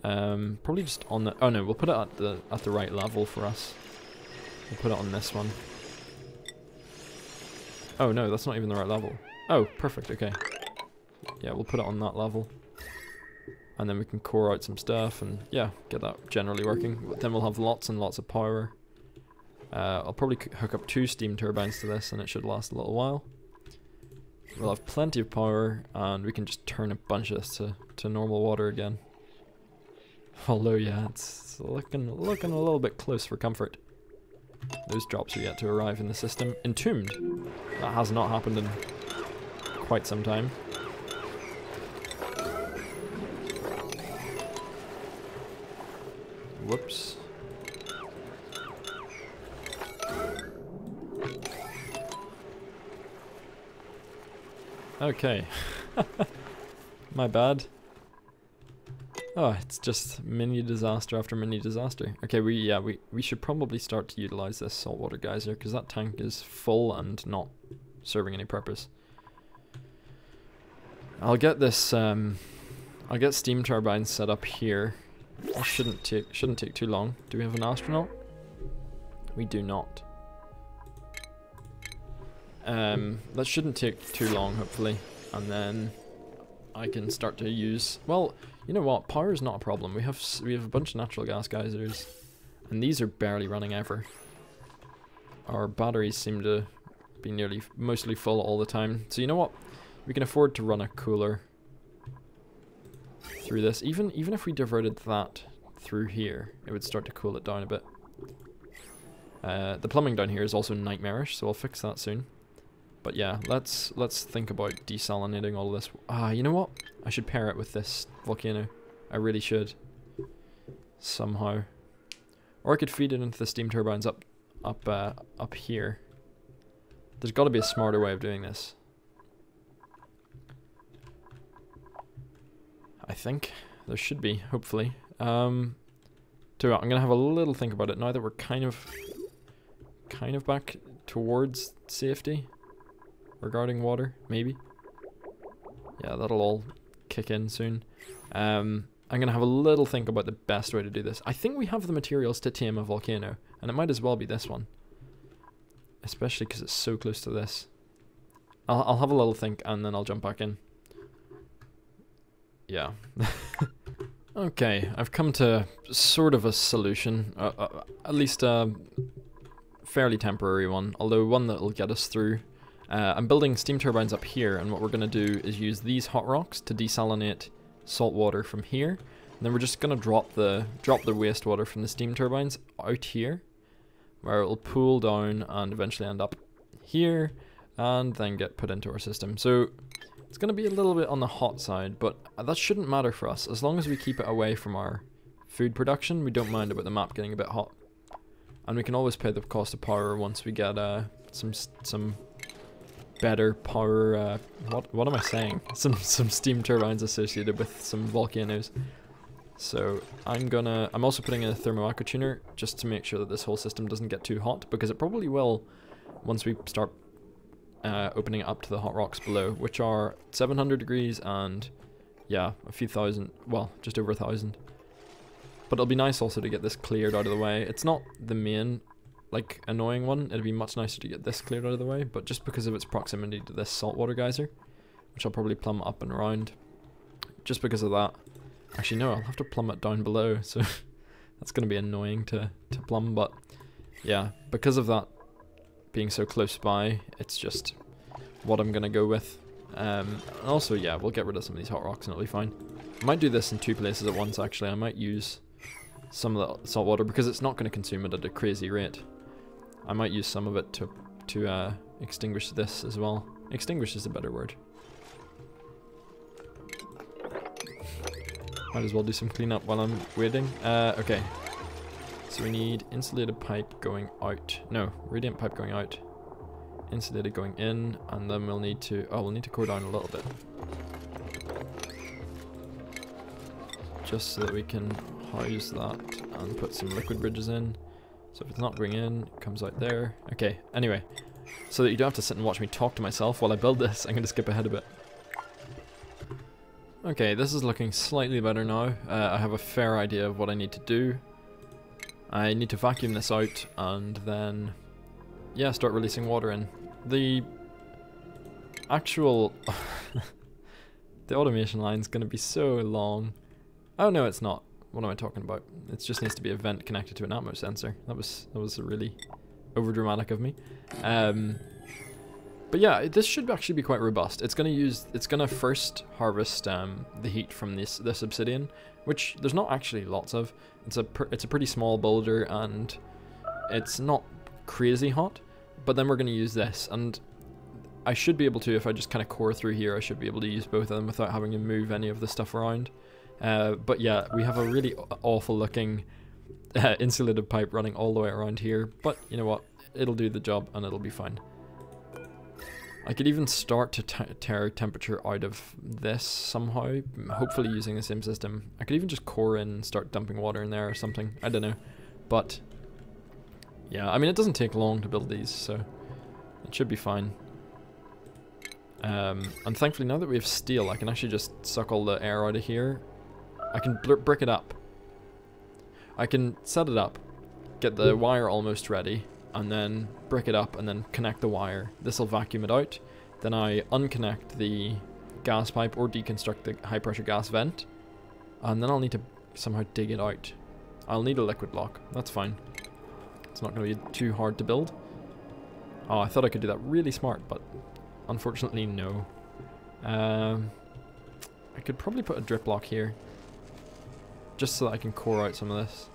Probably just on the, oh no, we'll put it at the right level for us. We'll put it on this one. Oh no, that's not even the right level. Oh, perfect, okay. Yeah, we'll put it on that level. And then we can core out some stuff and yeah, get that generally working. But then we'll have lots and lots of power. I'll probably hook up 2 steam turbines to this and it should last a little while. We'll have plenty of power and we can just turn a bunch of this to normal water again. Although yeah, it's looking a little bit close for comfort. Those drops are yet to arrive in the system. Entombed. That has not happened in quite some time. Whoops. Okay. My bad. Oh, it's just mini disaster after mini disaster. Okay, we should probably start to utilize this saltwater geyser because that tank is full and not serving any purpose. I'll get this I'll get steam turbines set up here. It shouldn't take too long. Do we have an astronaut? We do not. That shouldn't take too long, hopefully. And then I can start to use... Well, you know what? Power is not a problem. We have a bunch of natural gas geysers. And these are barely running ever. Our batteries seem to be mostly full all the time. So you know what? We can afford to run a cooler through this. Even if we diverted that through here, it would start to cool it down a bit. The plumbing down here is also nightmarish, so I'll fix that soon. But yeah, let's think about desalinating all of this. You know what? I should pair it with this volcano. I really should. Somehow. Or I could feed it into the steam turbines up here. There's got to be a smarter way of doing this. I think there should be, hopefully. I'm gonna have a little think about it now that we're kind of back towards safety regarding water, maybe. Yeah, that'll all kick in soon. I'm gonna have a little think about the best way to do this. I think we have the materials to tame a volcano, and it might as well be this one, especially because it's so close to this. I'll have a little think and then I'll jump back in. Yeah. Okay, I've come to sort of a solution, at least a fairly temporary one, although one that'll get us through. I'm building steam turbines up here, and what we're going to do is use these hot rocks to desalinate salt water from here, and then we're just going to drop the wastewater from the steam turbines out here, where it'll pool down and eventually end up here, and then get put into our system. So it's going to be a little bit on the hot side, but that shouldn't matter for us. As long as we keep it away from our food production, we don't mind about the map getting a bit hot. And we can always pay the cost of power once we get some better power, what am I saying? Some steam turbines associated with some volcanoes. So I'm also putting in a thermo aqua tuner just to make sure that this whole system doesn't get too hot, because it probably will once we start opening it up to the hot rocks below, which are 700 degrees and yeah, a few thousand, well, just over 1,000. But it'll be nice also to get this cleared out of the way. It's not the main, like, annoying one. It'd be much nicer to get this cleared out of the way, but just because of its proximity to this saltwater geyser, which I'll probably plumb up and around, just because of that. Actually, no, I'll have to plumb it down below, so that's going to be annoying to plumb, but yeah, because of that being so close by, it's just what I'm going to go with. And also, yeah, we'll get rid of some of these hot rocks and it'll be fine. I might do this in 2 places at once, actually. I might use some of the salt water, because it's not going to consume it at a crazy rate. I might use some of it to extinguish this as well. Extinguish is a better word. Might as well do some cleanup while I'm waiting. Okay. So we need insulated pipe going out. No, radiant pipe going out. Insulated going in, and then we'll need to core down a little bit. Just so that we can house that and put some liquid bridges in. So if it's not going in, it comes out there. Okay, anyway. So that you don't have to sit and watch me talk to myself while I build this, I'm going to skip ahead a bit. Okay, this is looking slightly better now. I have a fair idea of what I need to do. I need to vacuum this out and then, yeah, start releasing water in. The actual the automation line is going to be so long. Oh no, it's not. What am I talking about? It just needs to be a vent connected to an atmo sensor. That was really over dramatic of me. But yeah, this should actually be quite robust. It's gonna first harvest the heat from this obsidian, which there's not actually lots of. It's a pretty small boulder and it's not crazy hot. But then we're gonna use this, and I should be able to, if I just kind of core through here, I should be able to use both of them without having to move any of the stuff around. But yeah, we have a really awful looking insulated pipe running all the way around here. But you know what? It'll do the job and it'll be fine. I could even start to tear temperature out of this somehow, hopefully using the same system. I could even just core in and start dumping water in there or something, I don't know. But yeah, I mean, it doesn't take long to build these, so it should be fine. And thankfully, now that we have steel, I can actually just suck all the air out of here. I can brick it up. I can set it up, get the wire almost ready, and then brick it up, and then connect the wire. This will vacuum it out. Then I unconnect the gas pipe or deconstruct the high pressure gas vent, and then I'll need to somehow dig it out. I'll need a liquid block. That's fine. It's not going to be too hard to build. Oh, I thought I could do that really smart, but unfortunately no. I could probably put a drip block here, just so that I can core out some of this.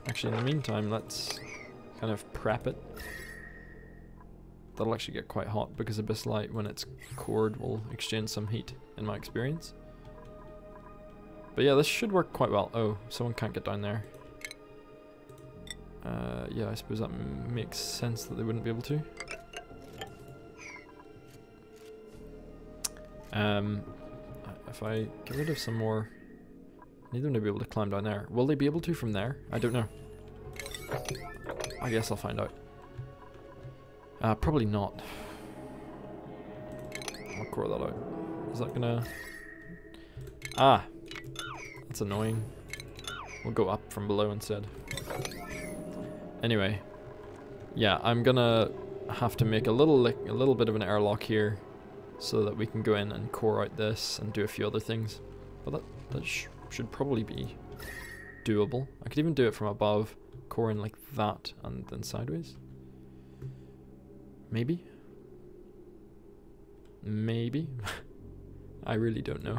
Actually, in the meantime, let's kind of prep it. That'll actually get quite hot because abyssalite, when it's cored, will exchange some heat, in my experience. But yeah, this should work quite well. Oh, someone can't get down there. Yeah, I suppose that makes sense that they wouldn't be able to. If I get rid of some more, I need them to be able to climb down there. Will they be able to from there? I don't know. I guess I'll find out. Probably not. I'll core that out. Is that gonna... Ah! That's annoying. We'll go up from below instead. Anyway. Yeah, I'm gonna have to make a little bit of an airlock here, so that we can go in and core out this and do a few other things. But that should probably be doable. I could even do it from above, core in like that, and then sideways. Maybe? Maybe? I really don't know.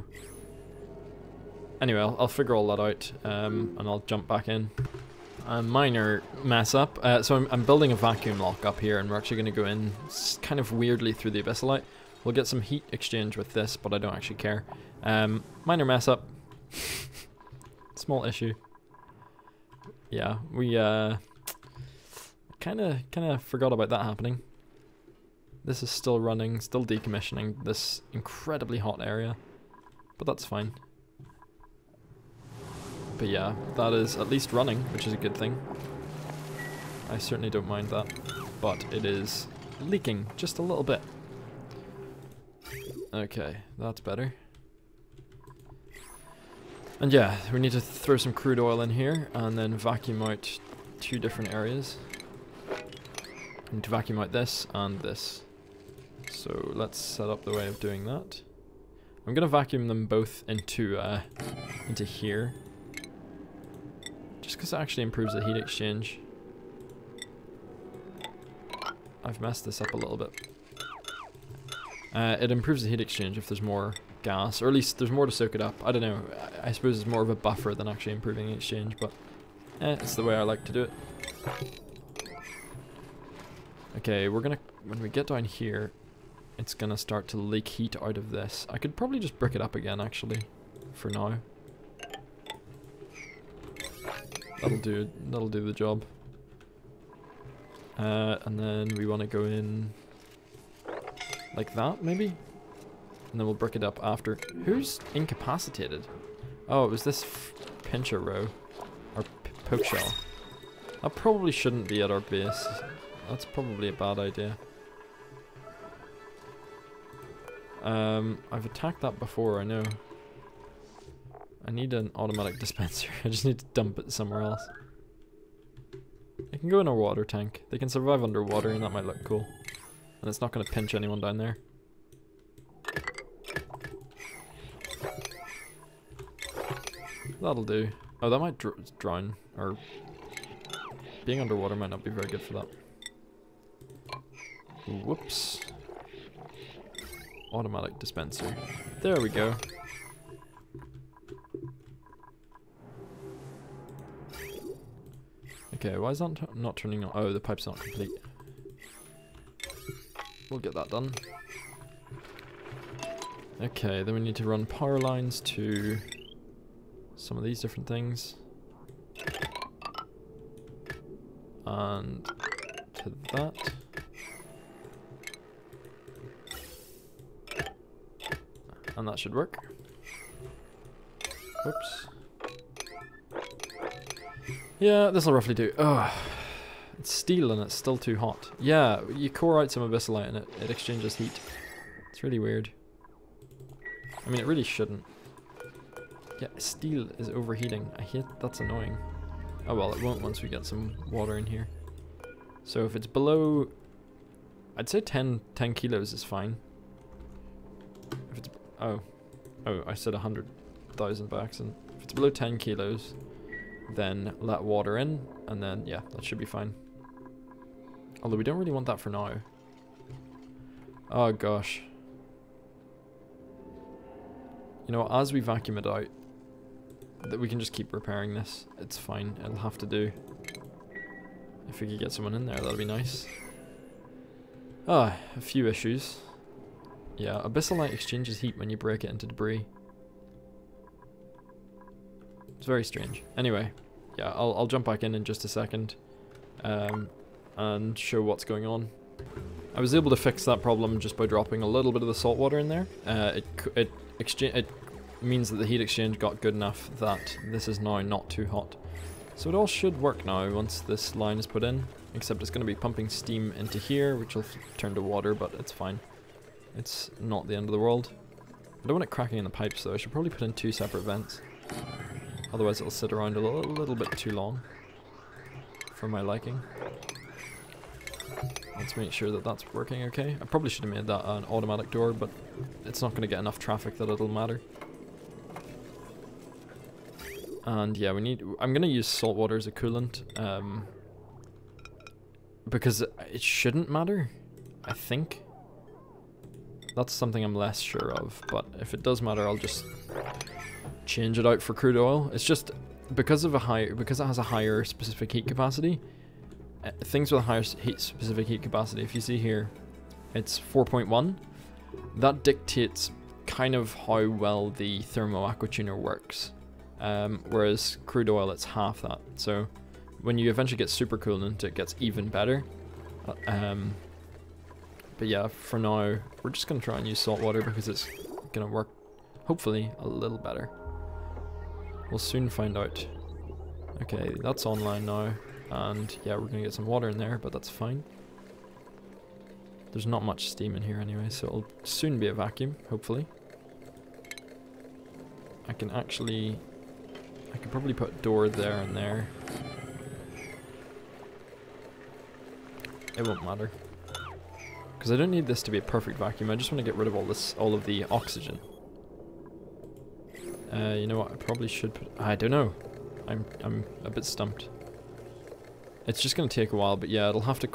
Anyway, I'll figure all that out, and I'll jump back in. A minor mess up. So I'm building a vacuum lock up here, and we're actually going to go in kind of weirdly through the abyssalite. We'll get some heat exchange with this, but I don't actually care. Minor mess up. Small issue. Yeah, we kind of forgot about that happening. This is still running, still decommissioning this incredibly hot area, but that's fine. But yeah, that is at least running, which is a good thing. I certainly don't mind that, but it is leaking just a little bit. Okay, that's better. And yeah, we need to throw some crude oil in here and then vacuum out 2 different areas. We need to vacuum out this and this. So let's set up the way of doing that. I'm gonna vacuum them both into here, just because it actually improves the heat exchange. I've messed this up a little bit. It improves the heat exchange if there's more gas, or at least there's more to soak it up. I don't know. I suppose it's more of a buffer than actually improving the exchange, but it's the way I like to do it. Okay, we're gonna, when we get down here, it's gonna start to leak heat out of this. I could probably just brick it up again, actually, for now. That'll do the job. And then we want to go in like that, maybe? And then we'll brick it up after. Who's incapacitated? Oh, it was this pincher row. Or poke shell. That probably shouldn't be at our base. That's probably a bad idea. I've attacked that before, I know. I need an automatic dispenser. I just need to dump it somewhere else. They can go in a water tank. They can survive underwater, and that might look cool. And it's not going to pinch anyone down there. That'll do. Oh, that might drown. Or being underwater might not be very good for that. Whoops. Automatic dispenser. There we go. Okay, why is that not turning on? Oh, the pipe's not complete. We'll get that done. Okay, then we need to run power lines to some of these different things. And to that. And that should work. Whoops. Yeah, this'll roughly do. Ugh. It's steel and it's still too hot. Yeah, you core out some abyssalite and it exchanges heat. It's really weird. I mean, it really shouldn't. Yeah, steel is overheating. I hate, that's annoying. Oh well, it won't once we get some water in here. So if it's below, I'd say 10 kilos is fine. If it's, oh, I said 100,000 by accident. If it's below 10 kilos, then let water in, and then, yeah, that should be fine. Although we don't really want that for now. Oh gosh. You know, as we vacuum it out, that we can just keep repairing this. It's fine, it'll have to do. If we could get someone in there, that'd be nice. Ah, a few issues. Yeah, abyssal light exchanges heat when you break it into debris. It's very strange. Anyway, yeah, I'll jump back in just a second, and show what's going on. I was able to fix that problem just by dropping a little bit of the salt water in there. It means that the heat exchange got good enough that this is now not too hot. So it all should work now once this line is put in, except it's going to be pumping steam into here, which will turn to water, but it's fine. It's not the end of the world. I don't want it cracking in the pipes though. I should probably put in 2 separate vents. Otherwise it'll sit around a little bit too long for my liking. Let's make sure that that's working okay. I probably should have made that an automatic door, but it's not going to get enough traffic that it'll matter. And yeah, I'm going to use salt water as a coolant, because it shouldn't matter, I think. That's something I'm less sure of, but if it does matter, I'll just change it out for crude oil. It's just because it has a higher specific heat capacity. Things with a higher specific heat capacity, if you see here, it's 4.1. That dictates kind of how well the thermo aquatuner works. Whereas crude oil, it's half that. So when you eventually get supercoolant, it gets even better. But yeah, for now, we're just going to try and use salt water because it's going to work, hopefully, a little better. We'll soon find out. Okay, that's online now. And yeah, we're going to get some water in there, but that's fine. There's not much steam in here anyway, so it'll soon be a vacuum, hopefully. I could probably put a door there and there. It won't matter. Because I don't need this to be a perfect vacuum, I just want to get rid of all of the oxygen. You know what, I probably should put, I don't know. I'm a bit stumped. It's just going to take a while, but yeah, it'll have to,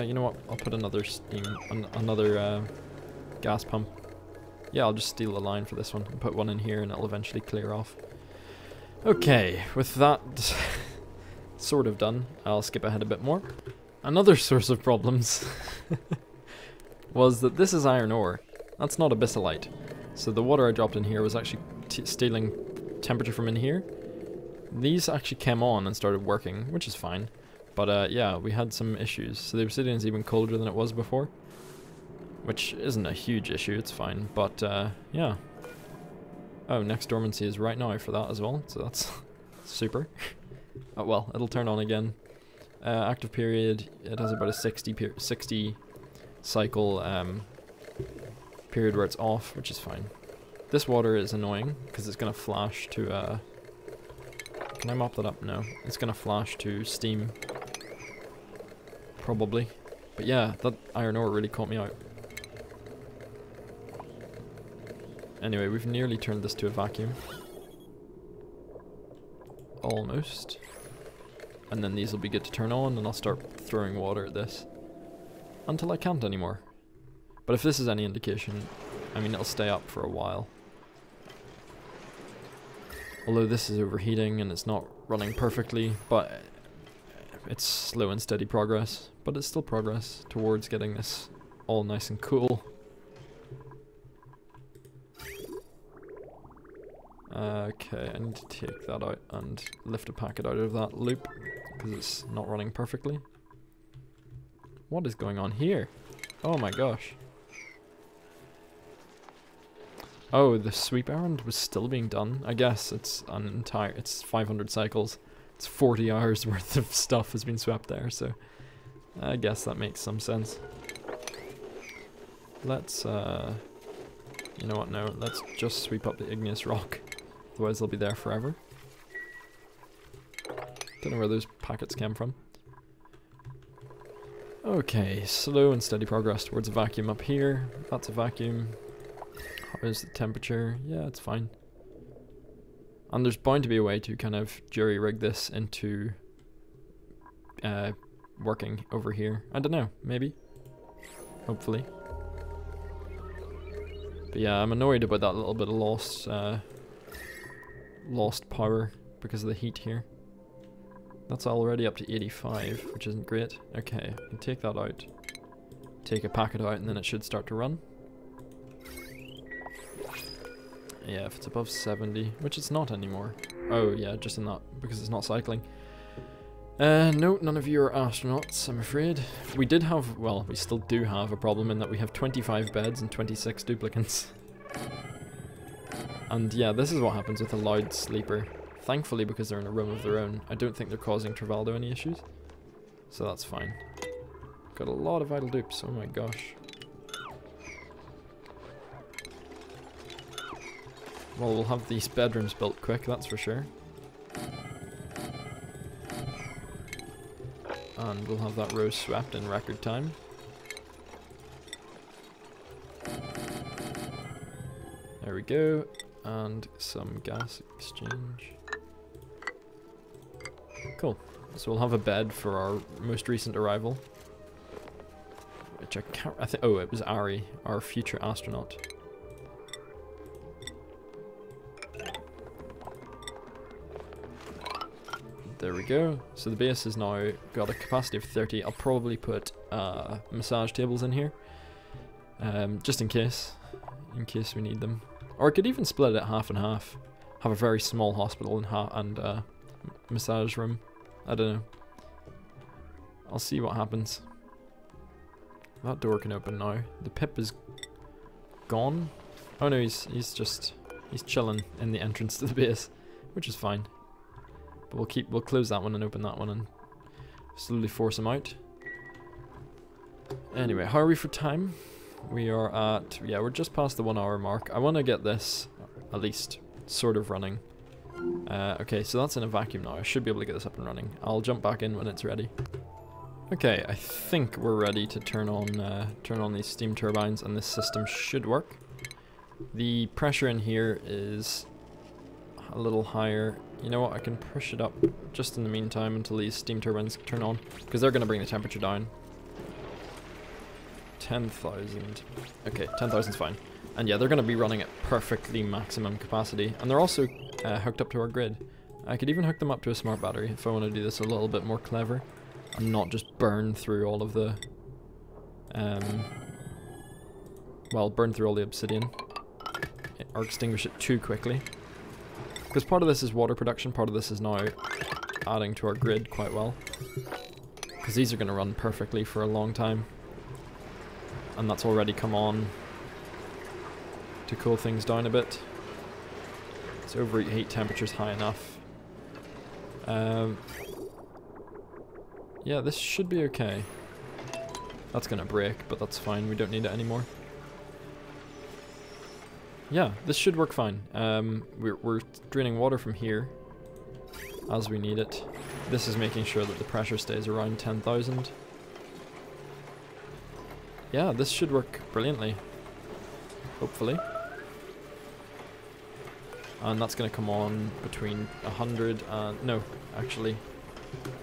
you know what, I'll put another another gas pump. Yeah, I'll just steal a line for this one and put one in here and it'll eventually clear off. Okay, with that sort of done, I'll skip ahead a bit more. Another source of problems was that this is iron ore. That's not abyssalite. So the water I dropped in here was actually stealing temperature from in here. These actually came on and started working, which is fine. But yeah, we had some issues. So the obsidian's even colder than it was before, which isn't a huge issue, it's fine. But yeah. Oh, next dormancy is right now for that as well, so that's super. Oh well, it'll turn on again. Active period, it has about a 60 cycle period where it's off, which is fine. This water is annoying because it's going to flash to can I mop that up? No. It's going to flash to steam. Probably. But yeah, that iron ore really caught me out. Anyway, we've nearly turned this to a vacuum. Almost. And then these will be good to turn on and I'll start throwing water at this. Until I can't anymore. But if this is any indication, I mean it'll stay up for a while. Although this is overheating and it's not running perfectly, but it's slow and steady progress. But it's still progress towards getting this all nice and cool. Okay, I need to take that out and lift a packet out of that loop because it's not running perfectly. What is going on here? Oh my gosh. Oh, the sweep errand was still being done. I guess it's it's 500 cycles. It's 40 hours worth of stuff has been swept there, so I guess that makes some sense. Let's, you know what, no, let's just sweep up the igneous rock. Otherwise they'll be there forever. Don't know where those packets came from. Okay, slow and steady progress towards a vacuum up here. That's a vacuum. How's the temperature? Yeah, it's fine. And there's bound to be a way to kind of jury-rig this into working over here. I don't know, maybe. Hopefully. But yeah, I'm annoyed about that little bit of lost power because of the heat here. That's already up to 85, which isn't great. Okay, I can take that out. Take a packet out and then it should start to run. Yeah, if it's above 70, which it's not anymore. Oh yeah, just in that, because it's not cycling. No, none of you are astronauts, I'm afraid. We did have, well, we still do have a problem in that we have 25 beds and 26 duplicants. And yeah, this is what happens with a loud sleeper. Thankfully, because they're in a room of their own, I don't think they're causing Travaldo any issues. So that's fine. Got a lot of idle dupes, oh my gosh. Well, we'll have these bedrooms built quick, that's for sure. And we'll have that row swept in record time. There we go. And some gas exchange. Cool. So we'll have a bed for our most recent arrival. Which I can't... oh, it was Ari, our future astronaut. There we go. So the base has now got a capacity of 30. I'll probably put massage tables in here. Just in case we need them. Or I could even split it half and half. Have a very small hospital and massage room. I don't know. I'll see what happens. That door can open now. The pip is gone. Oh no, he's chilling in the entrance to the base, which is fine. But we'll close that one and open that one and slowly force him out. Anyway, how are we for time? We are at, yeah, we're just past the 1 hour mark. I want to get this at least sort of running. Okay, so that's in a vacuum now. I should be able to get this up and running. I'll jump back in when it's ready. Okay, I think we're ready to turn on these steam turbines, and this system should work. The pressure in here is a little higher. You know what, I can push it up just in the meantime until these steam turbines turn on, because they're going to bring the temperature down. 10,000. Okay, 10,000's fine. And yeah, they're going to be running at perfectly maximum capacity, and they're also hooked up to our grid. I could even hook them up to a smart battery if I want to do this a little bit more clever, and not just burn through all of the... well, burn through all the obsidian, or extinguish it too quickly. Because part of this is water production, part of this is now adding to our grid quite well. Because these are going to run perfectly for a long time. And that's already come on to cool things down a bit. So overheat temperature's high enough. Yeah, this should be okay. That's going to break, but that's fine, we don't need it anymore. Yeah, this should work fine. We're draining water from here as we need it. This is making sure that the pressure stays around 10,000. Yeah, this should work brilliantly. Hopefully. And that's going to come on between 100 and... no, actually.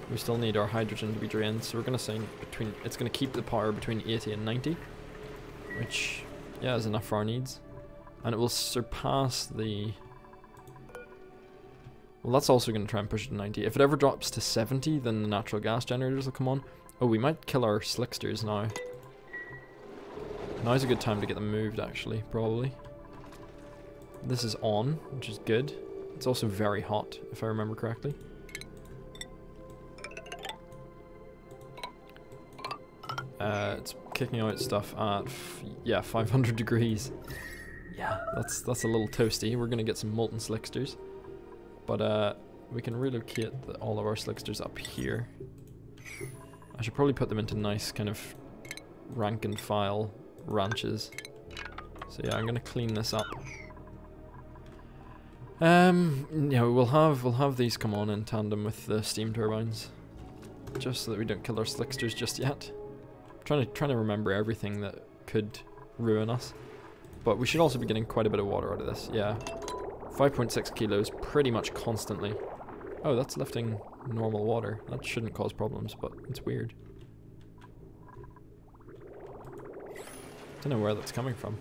We still need our hydrogen to be drained, so we're going to say between... it's going to keep the power between 80 and 90. Which, yeah, is enough for our needs. And it will surpass the... well, that's also going to try and push it to 90. If it ever drops to 70, then the natural gas generators will come on. Oh, we might kill our slicksters now. Now's a good time to get them moved, actually, probably. This is on, which is good. It's also very hot, if I remember correctly. It's kicking out stuff at, yeah, 500 degrees. Yeah, that's a little toasty. We're gonna get some molten slicksters, but we can relocate all of our slicksters up here. I should probably put them into nice kind of rank and file ranches. So yeah, I'm gonna clean this up. We'll have these come on in tandem with the steam turbines, just so that we don't kill our slicksters just yet. I'm trying to remember everything that could ruin us, but we should also be getting quite a bit of water out of this. Yeah, 5.6 kilos pretty much constantly. Oh, that's lifting normal water. That shouldn't cause problems, but it's weird. Don't know where that's coming from.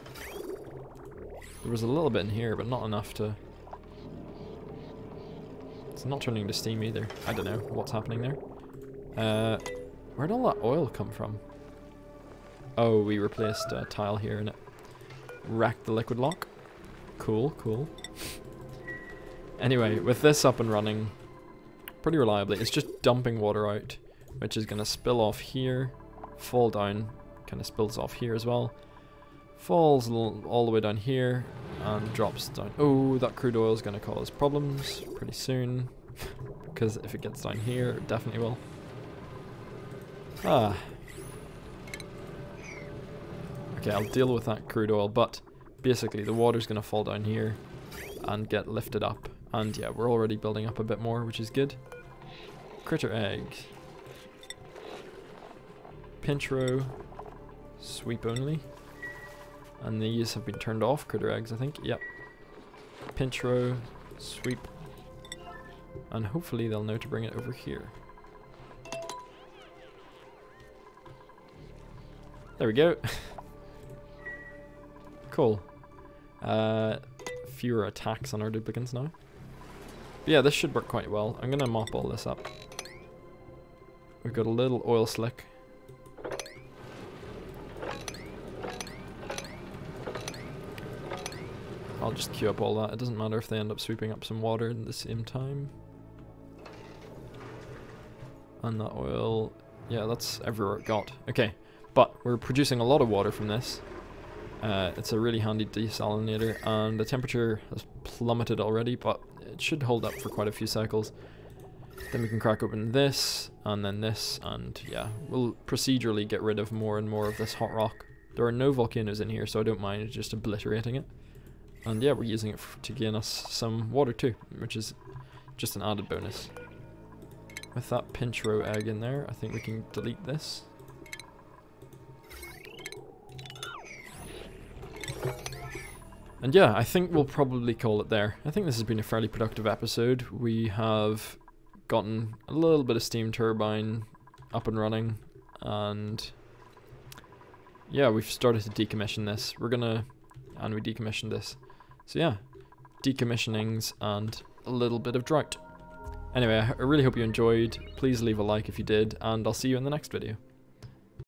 There was a little bit in here, but not enough to... It's not turning to steam either. I don't know what's happening there. Where'd all that oil come from? Oh, we replaced a tile here and it wrecked the liquid lock. Cool, cool. Anyway, with this up and running pretty reliably, it's just dumping water out, which is going to spill off here, fall down, kind of spills off here as well, falls all the way down here, and drops down. Oh, that crude oil is going to cause problems pretty soon, because if it gets down here, it definitely will. Okay, I'll deal with that crude oil, but basically the water's going to fall down here and get lifted up. And yeah, we're already building up a bit more, which is good. Critter eggs. Pinch row. Sweep only. And these have been turned off, critter eggs, I think. Yep. Pinch row. Sweep. And hopefully they'll know to bring it over here. There we go. Cool. Fewer attacks on our duplicants now. But yeah, this should work quite well. I'm gonna mop all this up. We've got a little oil slick. I'll just queue up all that. It doesn't matter if they end up sweeping up some water at the same time. And that oil, yeah, that's everywhere it got. Okay, but we're producing a lot of water from this. It's a really handy desalinator, and the temperature has plummeted already, but it should hold up for quite a few cycles. Then we can crack open this, and then this, and yeah, we'll procedurally get rid of more and more of this hot rock. There are no volcanoes in here, so I don't mind just obliterating it. And yeah, we're using it to gain us some water too, which is just an added bonus. With that pinch row egg in there, I think we can delete this. And yeah, I think we'll probably call it there. I think this has been a fairly productive episode. We have gotten a little bit of steam turbine up and running, and yeah, we've started to decommission this. And we decommissioned this. So yeah, decommissionings and a little bit of drought. Anyway, I really hope you enjoyed. Please leave a like if you did, and I'll see you in the next video.